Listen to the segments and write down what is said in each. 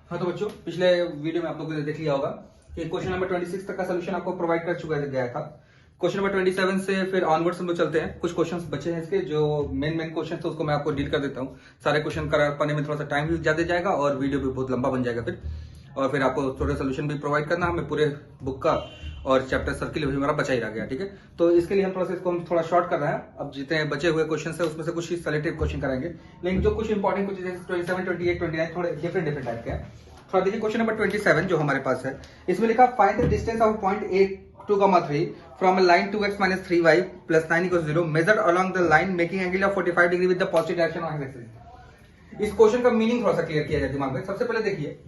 हाँ तो बच्चों, पिछले वीडियो में आप लोगों ने देख लिया होगा कि क्वेश्चन नंबर 26 तक का सोल्यूशन आपको प्रोवाइड कर चुका गया था। क्वेश्चन नंबर 27 से फिर ऑनवर्ड्स हम लोग चलते हैं। कुछ क्वेश्चंस बचे हैं इसके, जो मेन क्वेश्चन थे उसको मैं आपको डील कर देता हूँ। सारे क्वेश्चन करा पाने में थोड़ा सा टाइम भी ज्यादा जाएगा और वीडियो भी बहुत लंबा बन जाएगा फिर आपको थोड़ा सोल्यूशन भी प्रोवाइड करना हमें पूरे बुक का, और चैप्टर सर्किल भी हमारा बचा ही रह गया। ठीक है, तो इसके लिए हम थोड़ा सा इसको हम थोड़ा शॉर्ट कर रहे हैं। अब जितने बचे हुए क्वेश्चन है उसमें से कुछ सेलेक्टेड क्वेश्चन कराएंगे, लेकिन जो कुछ इंपॉर्टेंट कुछ जैसे 27, 28, 29 थोड़े डिफरेंट टाइप के हैं। थोड़ा देखिए क्वेश्चन नंबर 27 जो हमारे पास है, इसमें लिखा find the distance of point A 2,3 from a line 2x - 3y + 9 = 0 measured along the line making angle of 45 degree with the positive direction of axis. इस क्वेश्चन का मीनिंग थोड़ा सा क्लियर किया जाए दिमाग में। सबसे पहले देखिए,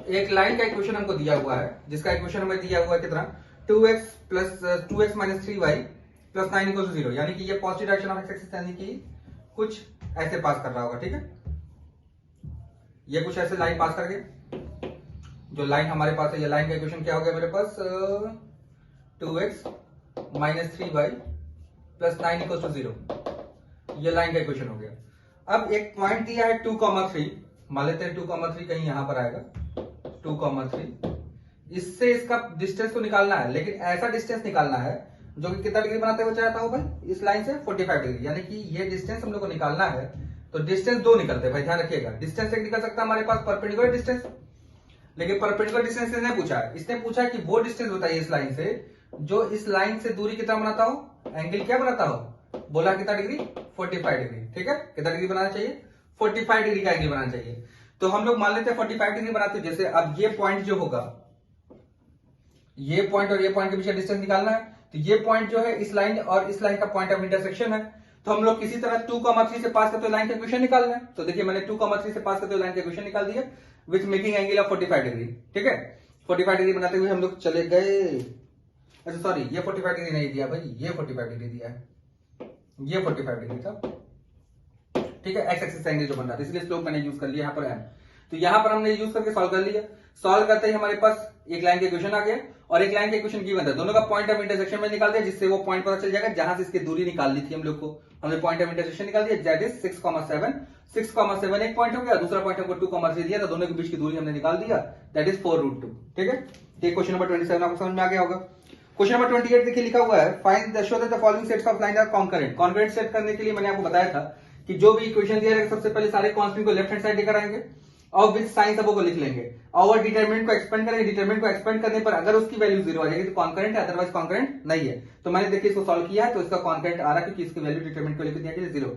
एक लाइन का इक्वेशन हमको दिया हुआ है, जिसका इक्वेशन हमें दिया हुआ है कितना, 2x - 3y + 9 = 0, यानी कि ये पॉजिटिव डायरेक्शन ऑफ एक्सिस यानी कि कुछ ऐसे पास कर रहा होगा। ठीक है, ये कुछ ऐसे लाइन पास करके, जो लाइन हमारे पास है, ये लाइन का इक्वेशन क्या हो गया मेरे पास, 2x - 3y + 9 = 0, ये लाइन का इक्वेशन हो गया। अब एक पॉइंट दिया है 2,3, मान लेते हैं 2,3 कहीं यहां पर आएगा, 2,3, इससे इसका डिस्टेंस तो निकालना है, लेकिन ऐसा डिस्टेंस निकालना है जो कि कितना डिग्री बनाते हुए चाहता हूं भाई, इस लाइन से 45 डिग्री, यानी कि ये डिस्टेंस हम लोग को निकालना है। तो डिस्टेंस दो निकलते हैं भाई, ध्यान रखिएगा। डिस्टेंस एक निकल सकता है हमारे पास परपेंडिकुलर डिस्टेंस, लेकिन परपेंडिकुलर डिस्टेंस इसने पूछा है। इसने पूछा है कि वो डिस्टेंस बताइए इस लाइन से जो इस लाइन से दूरी कितना बनाता हो, एंगल क्या बनाता हो, बोला कितना डिग्री, 45 डिग्री। ठीक है, कितना डिग्री बनाना चाहिए, 45 डिग्री का एंगल बनाना चाहिए। तो हम लोग मान लेते हैं 45 डिग्री बनाते हैं। जैसे अब ये पॉइंट जो होगा, ये पॉइंट और ये पॉइंट के बीच का डिस्टेंस निकालना है, तो ये पॉइंट जो है इस लाइन और इस लाइन का पॉइंट ऑफ इंटरसेक्शन है। तो हम लोग किसी तरह 2,3 से पास करते हुए लाइन का इक्वेशन निकालना है। तो देखिए मैंने 2,3 से पास करते हुए लाइन का इक्वेशन निकाल दिया with making angle of 45 degree. ठीक है, 45 डिग्री बनाते हुए हम लोग चले गए। अच्छा सॉरी, ये 45 डिग्री नहीं दिया भाई, ये 45 डिग्री दिया है, ये 45 डिग्री था। ठीक है, एक्स एक्सिस एंगल जो बन रहा था, इसलिए स्लोप मैंने यूज कर लिया यहाँ पर है। तो यहां पर हमने यूज करके सॉल्व कर लिया। सॉल्व करते ही हमारे पास एक लाइन का इक्वेशन आ गया और एक लाइन का इक्वेशन गिवन था, दोनों का पॉइंट ऑफ इंटरसेक्शन में निकाल दिया, जिससे वो पॉइंट पता चल जाएगा जहां से इसकी दूरी निकालनी थी हम लोग को। हमने पॉइंट ऑफ इंटरसेक्शन निकाल दिया, दैट इज 6,7। 6,7 एक पॉइंट हो गया, दूसरा पॉइंट हमको 2,3 दिया था, दोनों के बीच की दूरी हमने निकाल दिया, दैट इज 4√2। ठीक है, ये क्वेश्चन नंबर 27 आपको समझ में आ गया होगा। क्वेश्चन नंबर 28 देखिए लिखा हुआ है, find the show that the following sets of line are concurrent. Concurrent set करने के लिए मैंने आपको बताया था कि जो भी इक्वेशन दिया रहेगा सबसे पहले सारे कांस्टेंट को लेफ्ट हैंड साइड लेकर आएंगे और विद साइन सबको लिख लेंगे और डिटरमिनेंट को एक्सपेंड करेंगे। डिटरमिनेंट को एक्सपेंड करने पर अगर उसकी वैल्यू 0 आ जाएगी तो कॉन्करेंट है, अदरवाइज कॉन्करेंट नहीं है। तो मैंने देखिए इसको सॉल्व किया है, तो इसका कॉन्करेंट आ रहा है क्योंकि इसकी वैल्यू डिटरमिनेंट को लेकर दिया गया 0।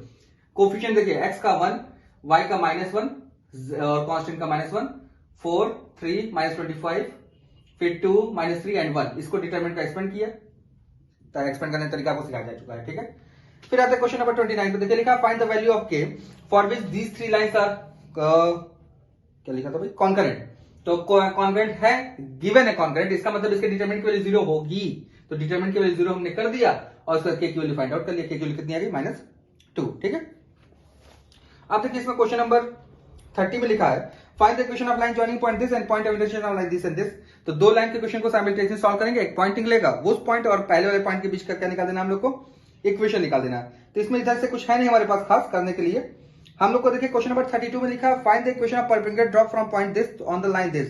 कोफिशिएंट देखिए, x का 1, y का -1 और कांस्टेंट का -1, 4, 3, -25, फिर 2, -3 एंड 1। इसको डिटरमिनेंट का एक्सपेंड किया, तो एक्सपेंड करने का तरीका आपको सिखाया जा चुका है। ठीक है, फिर आता है क्वेश्चन नंबर 29 पे। देखिए लिखा find the value of k for which these 3 lines are, क्या लिखा था भाई, कॉन्करेंट। तो कॉन्करेंट है, गिवन है कॉन्करेंट, इसका मतलब इसके डिटरमिनेंट की वैल्यू 0 होगी। तो डिटरमिनेंट की वैल्यू 0 हमने कर दिया और उसका k की वैल्यू फाइंड आउट कर लिया। k की वैल्यू कितनी आ गई, -2। ठीक है, अब देखिए इसमें क्वेश्चन नंबर 30 में लिखा है find the equation of line joining point this and point of intersection of line this and this. तो दो लाइन के क्वेश्चन को साइमल्टेनियसली सॉल्व करेंगे, एक पॉइंट निकलेगा, उस पॉइंट और पहले वाले पॉइंट के बीच का क्या निकाल देना हम लोग को, इक्वेशन निकाल देना है। तो इसमें इधर से कुछ है नहीं हमारे पास खास करने के लिए। हम लोग को देखिए क्वेश्चन नंबर 32 में लिखा है find the equation of perpendicular drop from point this on the line this,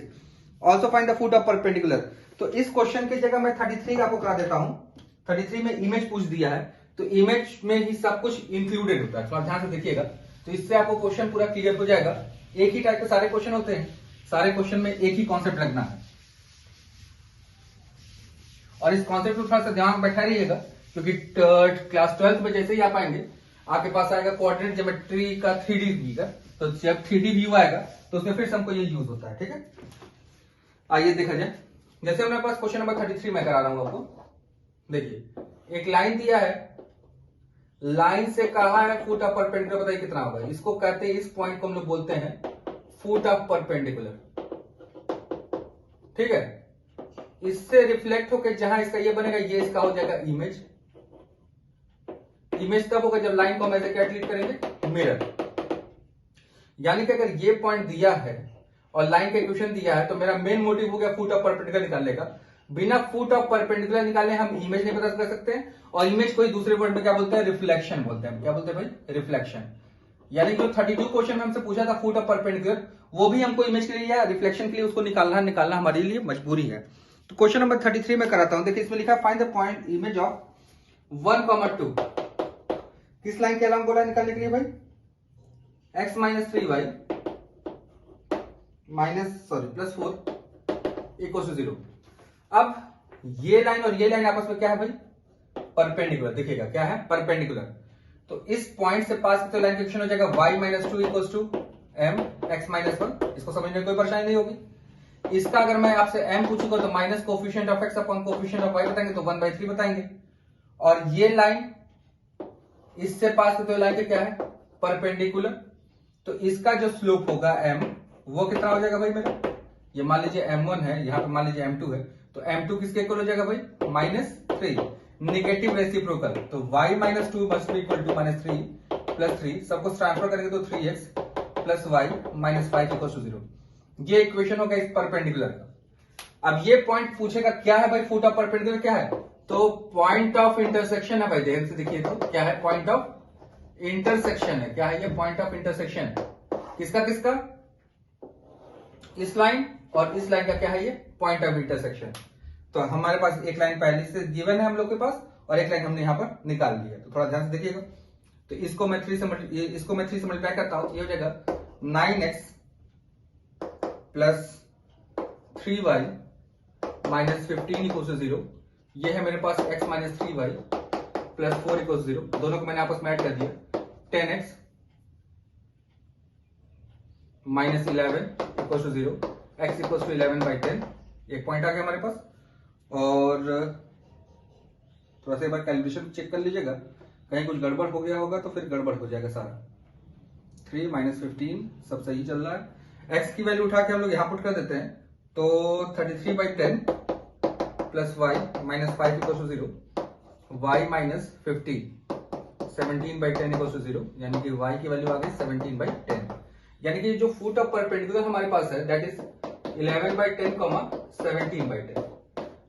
also find the foot of perpendicular. तो इस क्वेश्चन की जगह मैं 33 आपको करा देता हूं। 33 में इमेज पूछ दिया है, तो इमेज में ही सब कुछ इंक्लूडेड होता है, थोड़ा ध्यान से देखिएगा, तो इससे आपको क्वेश्चन पूरा क्लियर हो जाएगा। एक ही टाइप के सारे क्वेश्चन होते हैं, सारे क्वेश्चन में एक ही कॉन्सेप्ट लगना है, और इस कॉन्सेप्ट को थोड़ा सा ध्यान बैठा रहिएगा, क्योंकि क्लास 12 में जैसे ही आप आएंगे आपके पास आएगा कोऑर्डिनेट ज्योमेट्री का 3D व्यू का। तो जब 3D व्यू आएगा तो उसमें फिर हमको ये यूज होता है। ठीक है, आइए देखा जाए। जैसे हमारे पास क्वेश्चन नंबर 33 में करा रहा हूं आपको, देखिए एक लाइन दिया है, लाइन से कहा है फुट ऑफ परपेंडिकुलर, बताइए कितना होगा। इसको कहते हैं, इस पॉइंट को हम लोग बोलते हैं फुट ऑफ परपेंडिकुलर। ठीक है, इससे रिफ्लेक्ट होकर जहां इसका ये बनेगा, ये इसका हो जाएगा इमेज। इमेज तब होगा जब लाइन को हम ऐसे क्या ट्रीट करेंगे, मिरर। यानी कि अगर ये पॉइंट दिया है और लाइन का इक्वेशन दिया है, तो मेरा मेन मोटिव हो गया फुट ऑफ परपेंडिकुलर निकालने का। बिना फुट ऑफ परपेंडिकुलर निकालने हम इमेज नहीं पता कर सकते हैं, और इमेज को ही दूसरे वर्ड में क्या बोलते हैं, रिफ्लेक्शन बोलते हैं। क्या बोलते हैं भाई, रिफ्लेक्शन। यानी जो 32 क्वेश्चन में हमसे पूछा था फुट ऑफ परपेंडिकुलर, वो भी हमको इमेज के लिए या रिफ्लेक्शन के लिए उसको निकालना हमारे लिए मजबूरी है। तो क्वेश्चन नंबर 33 में कराता हूं। देखिए इसमें लिखा है find the point image of 1,2। किस लाइन के अलावा बोला निकालने के लिए भाई? x minus 3y plus 4 equal to 0। अब ये लाइन और ये लाइन आपस में क्या है भाई? परपेंडिकुलर। देखिएगा क्या है? परपेंडिकुलर। तो इस पॉइंट से पास करते लाइन का इक्वेशन हो जाएगा y minus 2 equal to m x minus 1। इसको समझने में कोई परेशानी नहीं होगी। इसका अगर मैं आपसे m पूछूंगा तो minus coefficient of x upon coefficient of y बताएंगे तो 1/3 बताएंगे। और ये लाइन इससे पास करते हुए लाइन के क्या है? परपेंडिकुलर। तो इसका जो स्लोप होगा m वो कितना हो जाएगा भाई मेरा? ये मान लीजिए m1 है, यहां पे मान लीजिए m2 है, तो m2 किसके इक्वल हो जाएगा भाई? -3। नेगेटिव रेसिप्रोकल, तो y minus 2 must be equal to -3 plus 3। सबको ट्रांसफर करेंगे तो 3x plus y minus 5 equal to 0। ये इक्वेशन होगा इस परपेंडिकुलर का। अब ये पॉइंट पूछेगा क्या है भाई? फुट ऑफ परपेंडिकुलर क्या है? तो पॉइंट ऑफ इंटरसेक्शन है भाई। ध्यान से देखिए तो क्या है? पॉइंट ऑफ इंटरसेक्शन है। क्या है ये? Point of intersection. किसका किसका? इस लाइन और इस लाइन का क्या है ये? Point of intersection. तो हमारे पास एक लाइन पहले से गिवन है हम लोग के पास और एक लाइन हमने यहां पर निकाल ली है। तो थोड़ा ध्यान से देखिएगा। तो इसको मैं 3 से मल्टीप्लाई करता हूं, ये हो जाएगा 9x plus 3y minus 15 equal to 0। ये है मेरे पास x minus 3y plus 4 equal to 0। दोनों को मैंने आपस में ऐड कर दिया। 10x minus 11 equal to 0, x equal to 11/10। एक पॉइंट आ गया हमारे पास। और थोड़ा सा एक बार कैलकुलेशन चेक कर लीजिएगा, कहीं कुछ गड़बड़ हो गया होगा तो फिर गड़बड़ हो जाएगा सारा। 3 माइनस 15 सब सही चल रहा है। x की वैल्यू उठा के हम लोग यहां पुट कर देते हैं, तो 33/10 plus y minus 5 equal to 0, y minus 50 17/10 equal to 0, यानी कि y की वैल्यू आ गई 17/10। यानी कि जो फुट ऑफ परपेंडिकुलर हमारे पास है दैट इज 11/10, 17/10।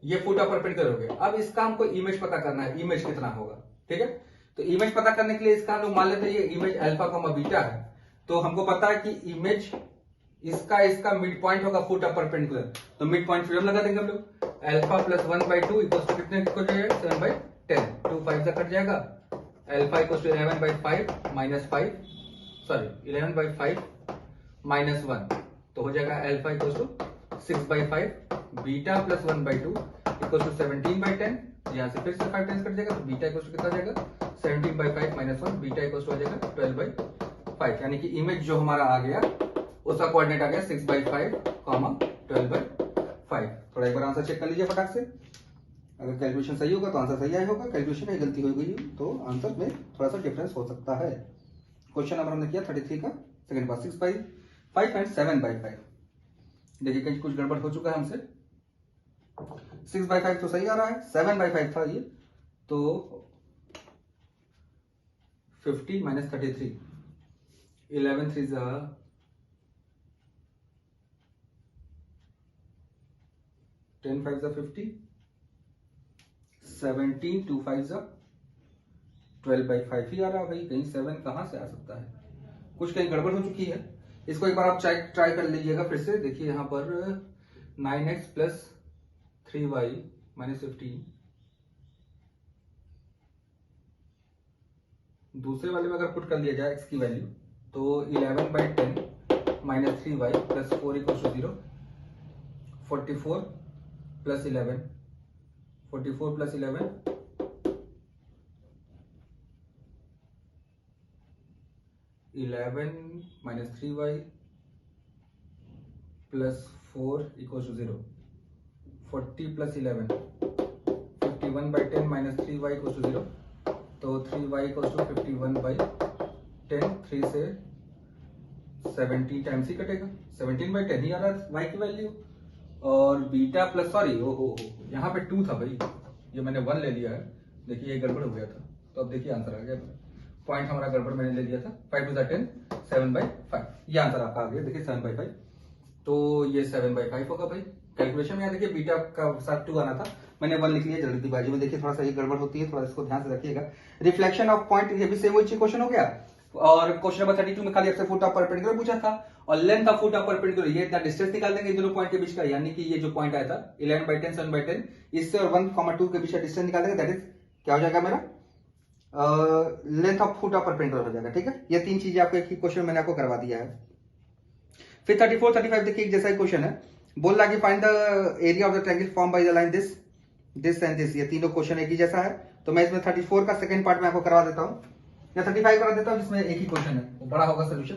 ये फुट ऑफ परपेंडिकुलर हो गया। अब इसका हमको इमेज पता करना है, इमेज कितना होगा। ठीक है, तो इमेज पता करने के लिए इसका हम लोग मान लेते हैं ये इमेज अल्फा कॉमा बीटा है। तो हमको पता है कि इमेज इसका मिड पॉइंट होगा फुट ऑफ परपेंडिकुलर। तो मिड पॉइंट थ्योरम लगा देंगे हम लोग। अल्फा प्लस 1/2 इक्वल टू कितने हो जाएगा? 7/10। 2 5 से कट जाएगा। Alpha equal to 11/5 minus 5, sorry 11/5 minus 1, तो हो जाएगा alpha equal to 6/5। Beta plus 1/2 equal to 17/10। यहां से फिर से 5 टाइम्स कट जाएगा, तो बीटा इक्वल टू कितना जाएगा? 17/5 माइनस 1। बीटा इक्वल टू आ जाएगा 12/5। यानी कि इमेज जो हमारा आ गया उसका कोऑर्डिनेट आ गया 6/5, 12/5। थोड़ा एक बार आंसर चेक कर लीजिए फटाक से। अगर कैलकुलेशन सही होगा तो आंसर सही आया होगा, कैलकुलेशन में गलती हो गई तो आंसर में थोड़ा सा डिफरेंस हो सकता है। क्वेश्चन नंबर हमने किया 33 का सेकंड पार्ट 6/5 एंड 7/5। देखिए कहीं कुछ गड़बड़ हो चुका है हमसे। 6/5 तो सही आ रहा है, 7/5 था ये, तो 50 माइनस 33, 11 3 10 5 50, 17 2 5 12/5 ही आ रहा है भाई। कहीं 7 कहां से आ सकता है? कुछ कहीं गड़बड़ हो चुकी है। इसको एक बार आप ट्राई कर लीजिएगा फिर से। देखिए यहां पर 9x प्लस 3y माइनस 15, दूसरे वाले में अगर पुट कर लिया जाए x की वैल्यू तो 11/10 minus 3y plus 4 equal to 0, 44 plus 11, 44 plus 11 11 minus 3y plus 4 equal to 0, 40 plus 11 51/10 minus 3y equal to 0, तो 3y इक्वल टू 51/10। 3 से 70 टाइम्स ही कटेगा, 17/10 ही आ रहा है y की वैल्यू। और बीटा प्लस सॉरी ओहो यहाँ पे 2 था भाई, ये मैंने 1 ले लिया है। देखिए ये गड़बड़ हो गया था, तो अब देखिए आंसर आ गया। पॉइंट हमारा गड़बड़ मैंने ले लिया था। 5 2 10, 7/5 ये आंसर आपका आ गया। देखिए 7/5, तो ये 7/5 होगा भाई। कैलकुलेशन में यहाँ देखिए बीटा का साथ 2 आना था, मैंने 1 लिख लिया जल्दीबाजी में। देखिए थोड़ा सा ये गड़बड़ होती है, थोड़ा इसको ध्यान से रखिएगा। रिफ्लेक्शन ऑफ पॉइंट, ये भी सेम वही क्वेश्चन हो गया। और क्वेश्चन नंबर 32 में खाली आपसे फुट ऑफ परपेंडिकुलर पूछा था और length of foot of perpendicular, ये इतना डिस्टेंस निकाल देंगे दोनों पॉइंट के बीच का, यानी कि ये जो पॉइंट आया था 11/10 7/10, इससे और 1,2 के बीच का डिस्टेंस निकाल देंगे, दैट इज क्या हो जाएगा मेरा length of foot of perpendicular हो जाएगा। ठीक है, ये तीन चीजें आपको एक ही क्वेश्चन मैंने आपको करवा दिया है। फिर 34 35 देखिए एक जैसा ही क्वेश्चन है, बोल रहा कि find the area of the triangle form by the line this this and this, ये तीनों क्वेश्चन एक ही जैसा है। तो मैं इसमें 34 का सेकंड पार्ट में आपको करवा देता हूं या 35 करा देता हूं, जिसमें एक ही क्वेश्चन है, वो बड़ा होगा सोल्यूशन।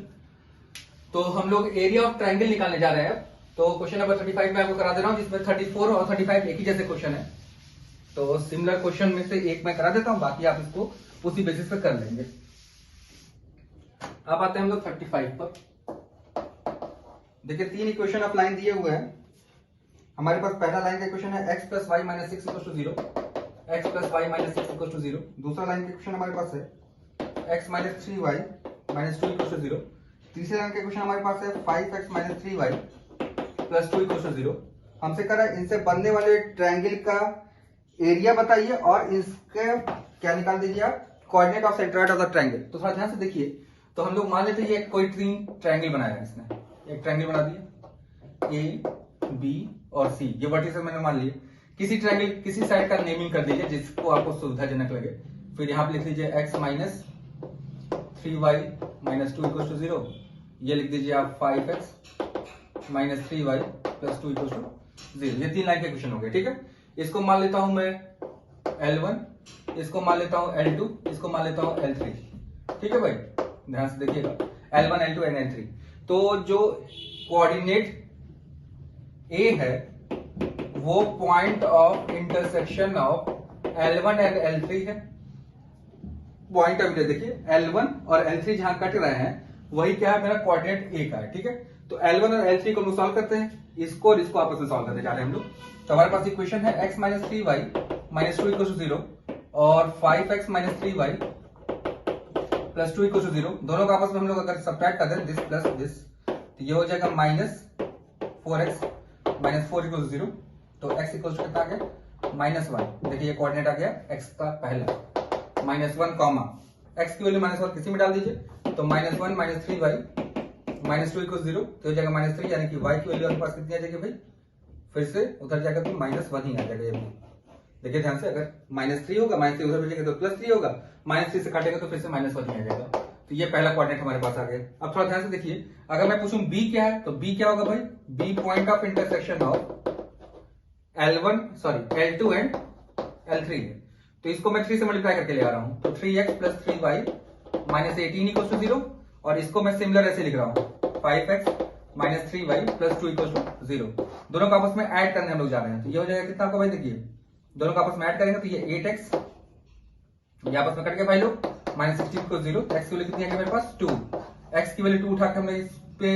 तो हम लोग एरिया ऑफ ट्रायंगल निकालने जा रहे हैं। तो क्वेश्चन नंबर 35 में आपको करा दे रहा हूं, जिसमें 34 और 35 एक ही जैसे क्वेश्चन है। तो सिमिलर क्वेश्चन में से एक मैं करा देता हूं, बाकी आप इसको उसी बेसिस पे कर लेंगे। अब आते हैं हम लोग 35 पर। देखिए तीन इक्वेशन ऑफ लाइन दिए हुए हैं हमारे पास। पहला लाइन का इक्वेशन है x + y - 6 = 0, x + y - 6 = 0। दूसरा लाइन का इक्वेशन हमारे पास है x - 3y - 2 = 0। तीसरे लाइन का इक्वेशन हमारे पास है 5x - 3y + 2 = 0। हमसे कह रहा है इनसे बनने वाले ट्रायंगल का एरिया बताइए और इसके क्या निकाल दीजिए आप, coordinate of centroid of the triangle. तो थोड़ा ध्यान से देखिए, तो हम लोग मान लेते हैं ये कोई ट्रायंगल बनाया है, इसने एक ट्रायंगल बना दिया A B और C, ये वर्टिसेस मैंने मान लिए। किसी ट्रायंगल किसी साइड का नेमिंग कर दीजिए जिसको आपको सुविधाजनक लगे। फिर यहाँ पे लिख लीजिए x - 3y - 2 = 0, ये लिख दीजिए आप 5x - 3y + 2 = 0। ये तीन लाइन के क्वेश्चन हो गए। ठीक है, इसको मान लेता हूं मैं L1, इसको मान लेता हूं L2, इसको मान लेता हूं L3। ठीक है भाई, ध्यान से देखिएगा L1 L2 and L3। तो जो कोऑर्डिनेट A है वो point of intersection of L1 and L3 है। पॉइंट ऑफ इंटर देखिए L1 और L3 जहां कट रहे हैं वही क्या है, मेरा कोऑर्डिनेट A का है। ठीक है, तो L1 और L3 को हम सॉल्व करते हैं, इसको और इसको आपस में सॉल्व करते जा रहे हैं हम लोग। तो हमारे पास इक्वेशन है x - 3y - 2 = 0 और 5x - 3y + 2 = 0। दोनों का आपस में हम लोग अगर सब्ट्रैक्ट कर दें दिस प्लस दिस, तो ये हो जाएगा -4x - 4 = 0। तो x इक्वल टू कितना आ गया -1। देखिए ये कोऑर्डिनेट आ गया x का पहला -1 कॉमा x की वैल्यू -1 किसी में डाल दीजिए, तो -1 - 3y - 2 = 0, तो हो जाएगा -3, यानी कि y की वैल्यू आपके पास कितनी आ जाएगी भाई, फिर से उधर जाएगा तो -1 ही आ जाएगा। ये भी देखिए ध्यान से, अगर -3 होगा, -3 उधर भेजेंगे तो +3 होगा, -3 से काटेगा तो फिर से -1 ही आ जाएगा। तो ये पहला कोऑर्डिनेट हमारे पास आ गया। अब थोड़ा ध्यान से देखिए, अगर मैं पूछूं b क्या है, तो b क्या होगा भाई, b point of intersection of L2 and L3 है। तो इसको मैं 3 से मल्टीप्लाई करके ले आ रहा हूं, तो 3x + 3y - 18 = 0, और इसको मैं सिमिलर ऐसे लिख रहा हूं 5x - 3y + 2 = 0। दोनों को आपस में ऐड करने हम लोग जा रहे हैं, तो ये हो जाएगा कितना आपको भाई, देखिए दोनों को आपस में ऐड करेंगे तो ये 8x, ये आपस में कट के भाई लोग -16 = 0। x की वैल्यू कितनी है मेरे पास 2, x की वैल्यू 2 उठा के हम इस पे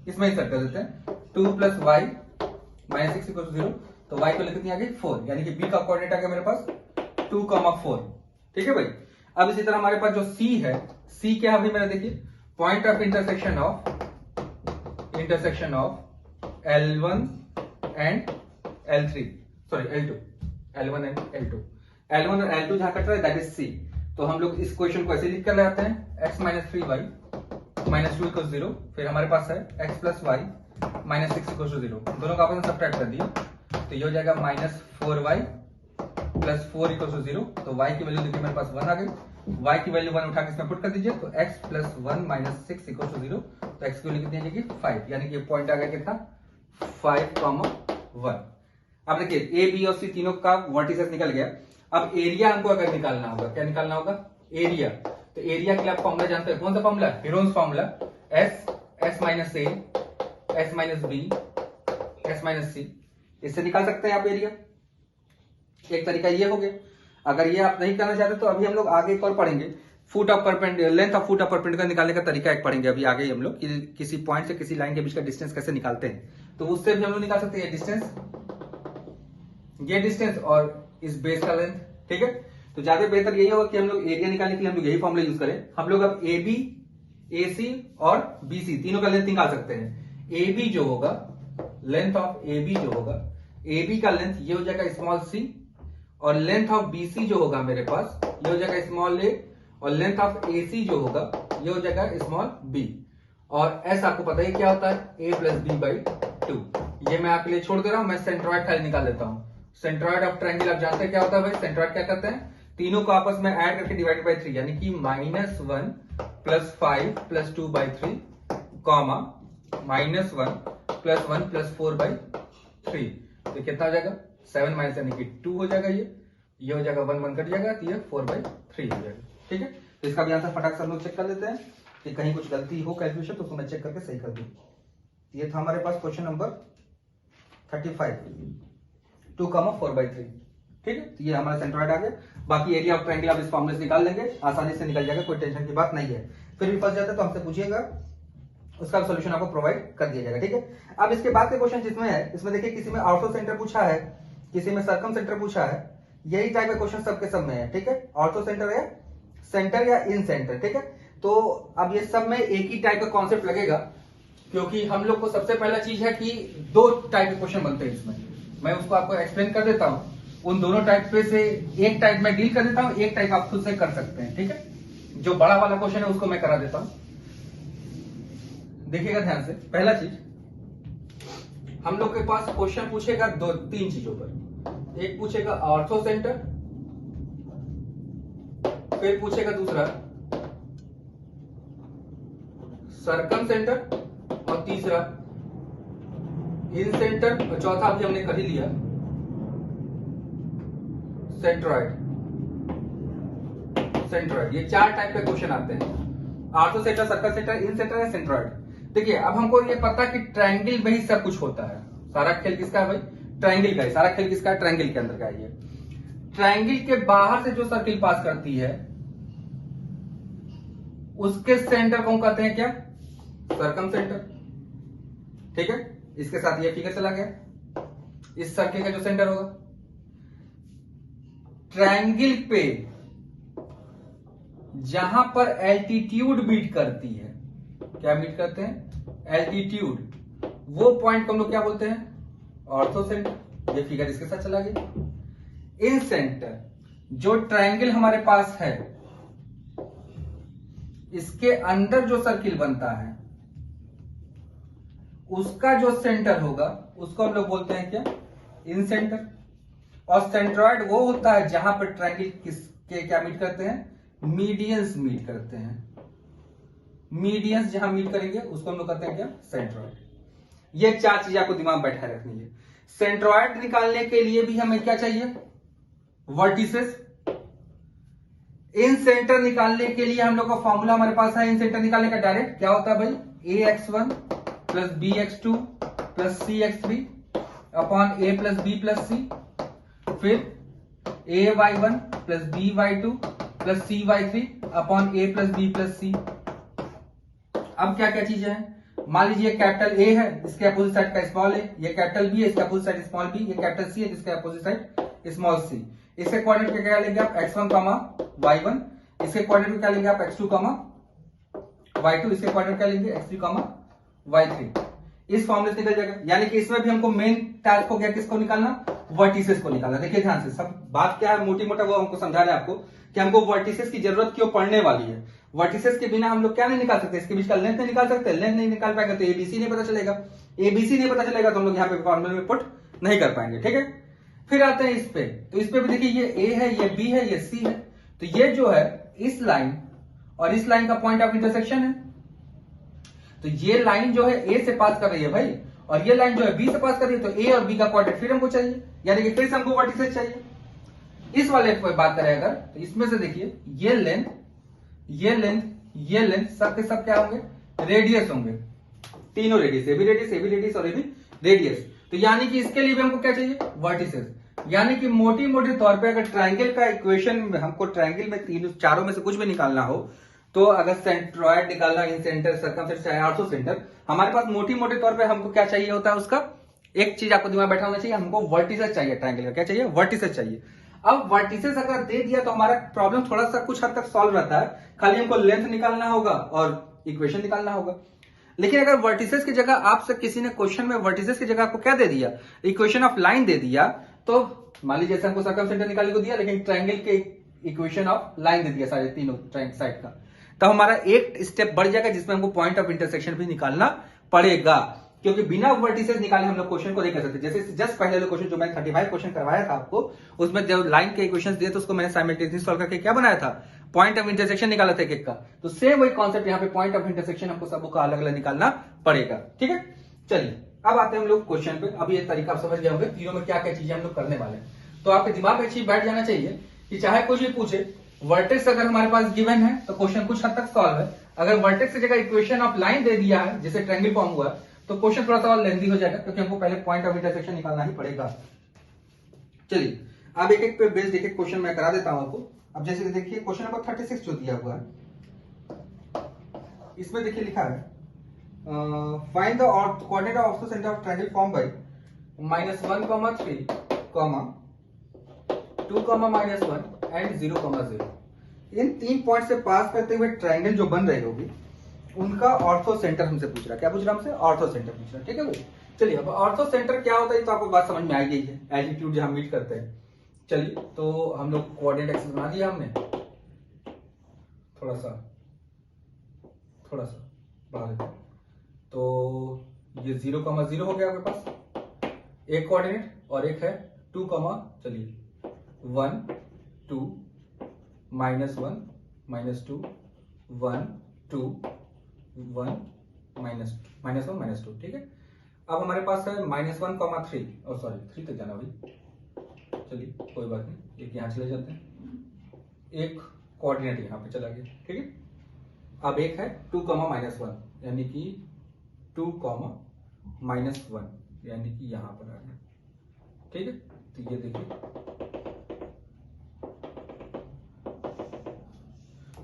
इसमें इंसर्ट कर देते हैं, 2 + y - 6 = 0। तो y की वैल्यू कितनी आ गई 4, यानी कि b का कोऑर्डिनेट आ गया मेरे पास 2, 4। ठीक है भाई। अब इसी तरह हमारे पास जो c है, c क्या है भाई मेरा, देखिए point of intersection of L1 and L3, L2, L1 and L2, L1 और L2 जहां कट रहा है दैट इज c। तो हम लोग इस क्वेश्चन को ऐसे लिख कर ले आते हैं, x - 3y - 2 = 0। फिर हमारे पास है x + y - 6 = 0। दोनों का आपस में सब्ट्रैक्ट कर दिया, तो ये हो जाएगा -4y + 4 = 0। तो y की वैल्यू देखिए मेरे पास 1 आ गई, y की वैल्यू 1 उठा के इसमें पुट कर दीजिए, तो x + 1 - 6 = 0। तो x की वैल्यू कितनी आ जाएगी 5, यानी कि ये पॉइंट आ गया कितना 5, 1। अब देखिए a b और c तीनों का वर्टिसेस निकल गया। अब एरिया हमको अगर निकालना होगा, क्या निकालना होगा, एरिया। तो एरिया के लिए आप फॉर्मूला जानते हैं, कौन सा formula, Heron's formula, s - a s - b s - c, इससे निकाल सकते हैं आप एरिया। एक तरीका ये हो गया। अगर ये आप नहीं करना चाहते तो अभी हम लोग आगे एक और पढ़ेंगे, foot of perpendicular, length of foot of perpendicular निकालने का तरीका एक पढ़ेंगे अभी आगे हम लोग, कि किसी पॉइंट से किसी लाइन के बीच का डिस्टेंस कैसे निकालते हैं। तो उससे भी हम लोग निकाल सकते हैं ये डिस्टेंस और इस बेस का लेंथ। ठीक है, तो ज्यादा बेहतर यही होगा कि हम लोग एरिया निकालने के लिए हम लोग यही फॉर्मूला यूज करें। हम लोग अब AB, AC और BC तीनों का लेंथ निकाल सकते हैं। AB जो होगा, लेंथ ऑफ AB जो होगा, AB का लेंथ ये हो जाएगा स्मॉल c, और लेंथ ऑफ BC जो होगा मेरे पास ये हो जाएगा स्मॉल a, और लेंथ ऑफ AC जो होगा ये हो जाएगा स्मॉल b, और s आपको पता ही क्या होता है a प्लस b बाई 2। ये मैं आपके लिए छोड़ दे रहा हूं, मैं सेंट्रॉइड खाली निकाल लेता हूं। सेंट्रॉइड ऑफ ट्रायंगल आप जानते हैं क्या होता है भाई, सेंट्रॉइड क्या करते हैं, तीनों को आपस में ऐड करके डिवाइड बाई 3, यानी कि -1 plus 5 plus 2 by 3 comma -1 plus 1 plus 4 by 3, तो कितना हो जाएगा 7 माइनस यानी कि 2 हो जाएगा। ये हो जाएगा 1 1 कट जाएगा, तो ये 4 बाई 3 हो जाएगा। ठीक है, तो इसका भी आंसर फटाक से हम लोग चेक कर लेते हैं कि कहीं कुछ गलती हो कैलकुलेशन तो उसको मैं चेक करके सही कर दूं। ये था हमारे पास क्वेश्चन नंबर 35, 2,4/3। ठीक है, तो ये हमारा सेंट्रॉइड आ गया। बाकी एरिया ऑफ ट्रायंगल आप इस फॉर्मूले से निकाल लेंगे, आसानी से निकल जाएगा, कोई टेंशन की बात नहीं है। फिर भी फंस जाता है तो हमसे पूछिएगा, उसका सोल्यूशन आपको प्रोवाइड कर दिया जाएगा। ठीक है, अब इसके बाद के क्वेश्चन जिसमें है, इसमें देखिए किसी में ऑर्थो सेंटर पूछा है, किसी में सर्कम सेंटर पूछा है, यही टाइप का क्वेश्चन सबके सब में है। ठीक है, ऑर्थो सेंटर है, सेंटर या इन सेंटर। ठीक है, तो अब ये सब में एक ही टाइप का कॉन्सेप्ट लगेगा, क्योंकि हम लोग को सबसे पहला चीज है कि 2 टाइप के क्वेश्चन बनते हैं इसमें। मैं उसको आपको एक्सप्लेन कर देता हूं, उन दोनों टाइप पे से एक टाइप में डील कर देता हूं, एक टाइप आप खुद से कर सकते हैं। ठीक है, जो बड़ा वाला क्वेश्चन है उसको मैं करा देता हूं, देखिएगा ध्यान से। पहला चीज, हम लोग के पास क्वेश्चन पूछेगा 3 चीजों पर। एक पूछेगा ऑर्थो सेंटर, फिर पूछेगा दूसरा सर्कम सेंटर, और तीसरा इन सेंटर, और चौथा अभी हमने कर ही लिया सेंट्रॉइड। सेंट्रॉइड, ये 4 टाइप के क्वेश्चन आते हैं, ऑर्थो सेंटर, सर्कल सेंटर, इन सेंटर या सेंट्रॉइड। देखिए अब हमको ये पता कि ट्रायंगल में ही सब कुछ होता है, सारा खेल किसका है भाई, ट्रायंगल का है। सारा खेल किसका है, ट्रायंगल के अंदर का है। ये ट्रायंगल के बाहर से जो सर्किल पास करती है उसके सेंटर को कहते हैं क्या, सर्कम सेंटर। ठीक है, इसके साथ ये फिगर चला गया, इस सर्किल का जो सेंटर होगा ट्रायंगल पे जहां पर एल्टीट्यूड मीट करती है, क्या मीट करते हैं, एल्टीट्यूड, वो पॉइंट को हम लोग क्या बोलते हैं, ऑर्थो सेंटर। ये फिगर इसके साथ चला गया। इन सेंटर, जो ट्रायंगल हमारे पास है इसके अंदर जो सर्किल बनता है उसका जो सेंटर होगा उसको हम लोग बोलते हैं क्या, इन सेंटर। और सेंट्रॉइड वो होता है जहां पर ट्रायंगल किसके क्या मीट करते हैं, मीडियंस मीट करते हैं। मीडियंस जहां मीट करेंगे उसको हम लोग कहते हैं क्या, सेंट्रॉइड। ये 4 चीजें आपको दिमाग में बैठाए रखनी है। सेंट्रॉइड निकालने के लिए भी हमें क्या चाहिए, वर्टिसेस। इन सेंटर निकालने के लिए हम लोग का फॉर्मूला हमारे पास है, इन सेंटर निकालने का डायरेक्ट क्या होता है भाई, ax1 plus bx2 plus cx3 upon a plus b plus c, फिर ay1 plus by2 plus cy3 upon a plus b plus c। अब क्या क्या चीजें हैं, मान लीजिए कैपिटल A है, इसके अपोजिट साइड का स्मॉल a, ये कैपिटल B है, इसके अपोजिट साइड स्मॉल b, ये कैपिटल C है जिसके अपोजिट साइड स्मॉल c। इसके कोऑर्डिनेट क्या लेंगे आप, x1 y1, इसके कोऑर्डिनेट क्या लेंगे आप, x2 y2, इसके कोऑर्डिनेट क्या लेंगे, x3 y3। इस फॉर्मूले से निकल जाएगा, यानी कि इसमें भी हमको मेन टास्क हो गया किसको निकालना, वर्टिसेस को निकालना। देखिए ध्यान से, सब बात क्या है मोटी मोटा वो हमको समझा रहे हैं आपको कि हमको वर्टिसेस की जरूरत क्यों पड़ने वाली है। वर्टिसेस के बिना हम लोग क्या नहीं निकाल सकते, इसके बीच का लेंथ नहीं निकाल सकते, लेंथ नहीं निकाल पाएंगे तो एबीसी नहीं पता चलेगा, एबीसी नहीं पता चलेगा तो हम लोग यहाँ पे फॉर्मूले में पुट नहीं कर पाएंगे। ठीक है, फिर आते हैं इस पे, तो इस पे भी देखिए ये ए है, ये बी है, ये सी है, तो ये जो है इस लाइन और इस लाइन का पॉइंट ऑफ इंटरसेक्शन है। तो ये लाइन जो है ए से पास कर रही है भाई, और ये लाइन जो है बी से पास कर रही है, तो ए और बी का कोऑर्डिनेट फिर हमको चाहिए, यानी कि फिर से हमको वर्टिसेस चाहिए। इस वाले पे बात करें अगर, तो इसमें से देखिए ये लेंथ, ये लेंथ, ये लेंथ सब के सब क्या होंगे, रेडियस होंगे, तीनों रेडियस, ए भी रेडियस, ए भी रेडियस और ए भी रेडियस। तो यानी कि इसके लिए भी हमको क्या चाहिए, वर्टिसेस। यानी कि मोटी मोटे तौर पे अगर ट्रायंगल का इक्वेशन हमको ट्रायंगल में तीनों चारों में से कुछ भी निकालना हो, तो अगर सेंट्रॉइड निकालना, incentre, circumcentre, orthocentre, हमारे पास मोटी मोटे तौर पे हमको क्या चाहिए होता है, उसका एक चीज आपको दिमाग बैठा होना चाहिए, हमको वर्टिसेस चाहिए। ट्रायंगल का क्या चाहिए, वर्टिसेस चाहिए। अब वर्टिसेस अगर दे दिया तो हमारा प्रॉब्लम थोड़ा सा कुछ हद तक सॉल्व रहता है, खाली हमको लेंथ निकालना होगा और इक्वेशन निकालना होगा। लेकिन अगर वर्टिसेस की जगह आपसे किसी ने क्वेश्चन में वर्टिसेस की जगह आपको क्या दे दिया, इक्वेशन ऑफ लाइन दे दिया, तो मान लीजिए जैसे हमको सर्कम सेंटर निकालने को दिया, लेकिन ट्रायंगल के इक्वेशन ऑफ लाइन दे दिया सारे तीनों साइड का। तब हमारा एक स्टेप बढ़ जाएगा जिसमें हमको पॉइंट ऑफ इंटरसेक्शन भी निकालना पड़ेगा, क्योंकि बिना वर्टिसेस निकाले हम लोग क्वेश्चन को नहीं कर सकते। जैसे जस्ट पहले वाले क्वेश्चन जो मैंने 35 क्वेश्चन करवाया था आपको, उसमें जब लाइन के इक्वेशंस दिए तो उसको मैंने साइमल्टेनियसली सॉल्व करके क्या बनाया था, पॉइंट ऑफ इंटरसेक्शन निकाला था एक का। तो सेम वही कॉन्सेप्ट यहाँ पे पॉइंट ऑफ इंटरसेक्शन हमको सबको अलग अलग निकालना पड़ेगा। ठीक है, चलिए अब आते हैं हम लोग क्वेश्चन पे। अब ये तरीका आप समझ गए होंगे तीनों में क्या क्या चीजें हम लोग करने वाले हैं। तो आपके दिमाग में अच्छी बैठ जाना चाहिए कि चाहे कुछ भी पूछे, वर्टेक्स अगर हमारे पास गिवन है तो क्वेश्चन कुछ हद तक सॉल्व है। अगर वर्टेक्स की जगह इक्वेशन ऑफ लाइन दे दिया है जिसे ट्रायंगल फॉर्म हुआ है तो क्वेश्चन थोड़ा सा और लेंथी हो जाएगा, क्योंकि हमको पहले पॉइंट ऑफ इंटरसेक्शन निकालना ही पड़ेगा। चलिए अब एक एक पे बेस्ड एक एक क्वेश्चन मैं करा देता हूं आपको। अब जैसे देखिए क्वेश्चन नंबर 36 जो दिया हुआ है, इसमें देखिए लिखा है find the coordinate of ortho centre of triangle form by -1, 3, -2, -1 and 0, 0। In 3 point से पास करते हुए ट्रायंगल जो बन रही होगी उनका ऑर्थो सेंटर हमसे पूछ रहा है। क्या पूछ रहा है हमसे? ऑर्थो सेंटर पूछ रहा है। ठीक है भाई, चलिए अब ऑर्थो सेंटर क्या होता है तो आपको बात समझ में आ गई है, एल्टीट्यूड जहां मीट करते हैं। चलिए तो हम लोग कोऑर्डिनेट एक्सिस बना दिया हमने, थोड़ा सा बढ़ा देते हैं। तो ये 0, 0 हो गया आपके पास एक कोऑर्डिनेट, और एक है 2, चलिए 1, 2, -1, -2, 1, 2, 1, -1, -2। ठीक है, अब हमारे पास है -1, 3, और सॉरी 3 तक जाना भाई, चलिए कोई बात नहीं, एक यहां चले जाते हैं, एक कोऑर्डिनेट यहां पे चला गया। ठीक है, अब एक है 2, -1 यानी कि 2, -1 यानी कि यहां पर आ गया। ठीक है, तो ये देखिए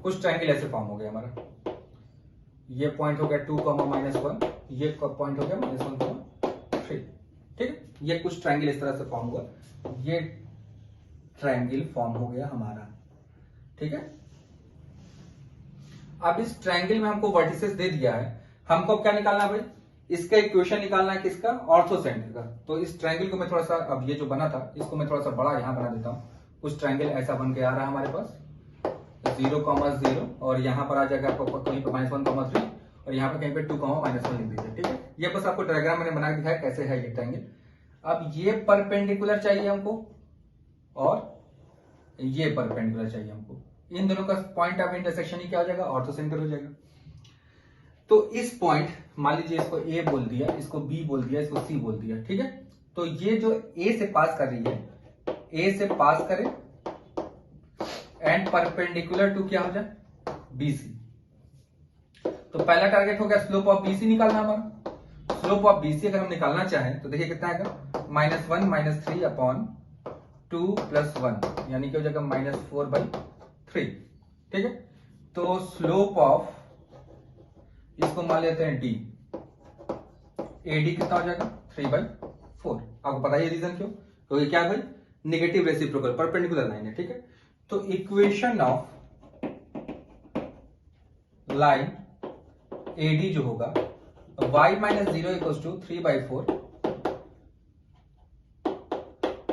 कुछ ट्रायंगल ऐसे फॉर्म हो गया हमारा। ये पॉइंट हो गया 2, -1, ये पॉइंट हो गया -1, 3। ठीक है, ये कुछ ट्रायंगल इस तरह से फॉर्म हुआ, ये ट्रायंगल फॉर्म हो गया हमारा। ठीक है, अब इस ट्रायंगल में हमको वर्टिसेस दे दिया है, हमको क्या निकालना है भाई? इसका इक्वेशन निकालना है किसका? ऑर्थो सेंटर का। तो इस ट्रायंगल को मैं थोड़ा सा, अब ये जो बना था इसको मैं थोड़ा सा बड़ा यहां बना देता हूं। कुछ ट्रायंगल ऐसा बन के आ रहा है हमारे पास 0, 0, और यहां पर आ जाएगा आपको कहीं पर -1, 3, और यहाँ पे कहीं पे 2, -1 लिख दीजिए। ठीक है, ये बस आपको डायग्राम मैंने बना के दिखाया कैसे है ये ट्रायंगल। अब ये परपेंडिकुलर चाहिए हमको और ये परपेंडिकुलर चाहिए हमको, इन दोनों का पॉइंट ऑफ इंटरसेक्शन ही क्या हो जाएगा? ऑर्थो सेंटर हो जाएगा। तो इस पॉइंट, मान लीजिए इसको ए बोल दिया, इसको बी बोल दिया, इसको सी बोल दिया। ठीक है, तो ये जो ए से पास कर रही है, ए से पास करे एंड परपेंडिकुलर टू क्या हो जाए? बीसी। तो पहला टारगेट हो गया स्लोप ऑफ बीसी निकालना हमारा। स्लोप ऑफ बीसी अगर हम निकालना चाहें तो देखिए कितना आएगा, -1, -3 अपॉन 2 + 1 यानी कि हो जाएगा -4/3। ठीक है, तो स्लोप ऑफ, इसको मान लेते हैं डी, एडी कितना हो जाएगा? 3/4। आपको पता है रीजन क्यों? क्योंकि क्या है भाई? नेगेटिव रेसिप्रोकल, परपेंडिकुलर लाइन है। ठीक है, तो इक्वेशन ऑफ लाइन एडी जो होगा y - 0 = 3/4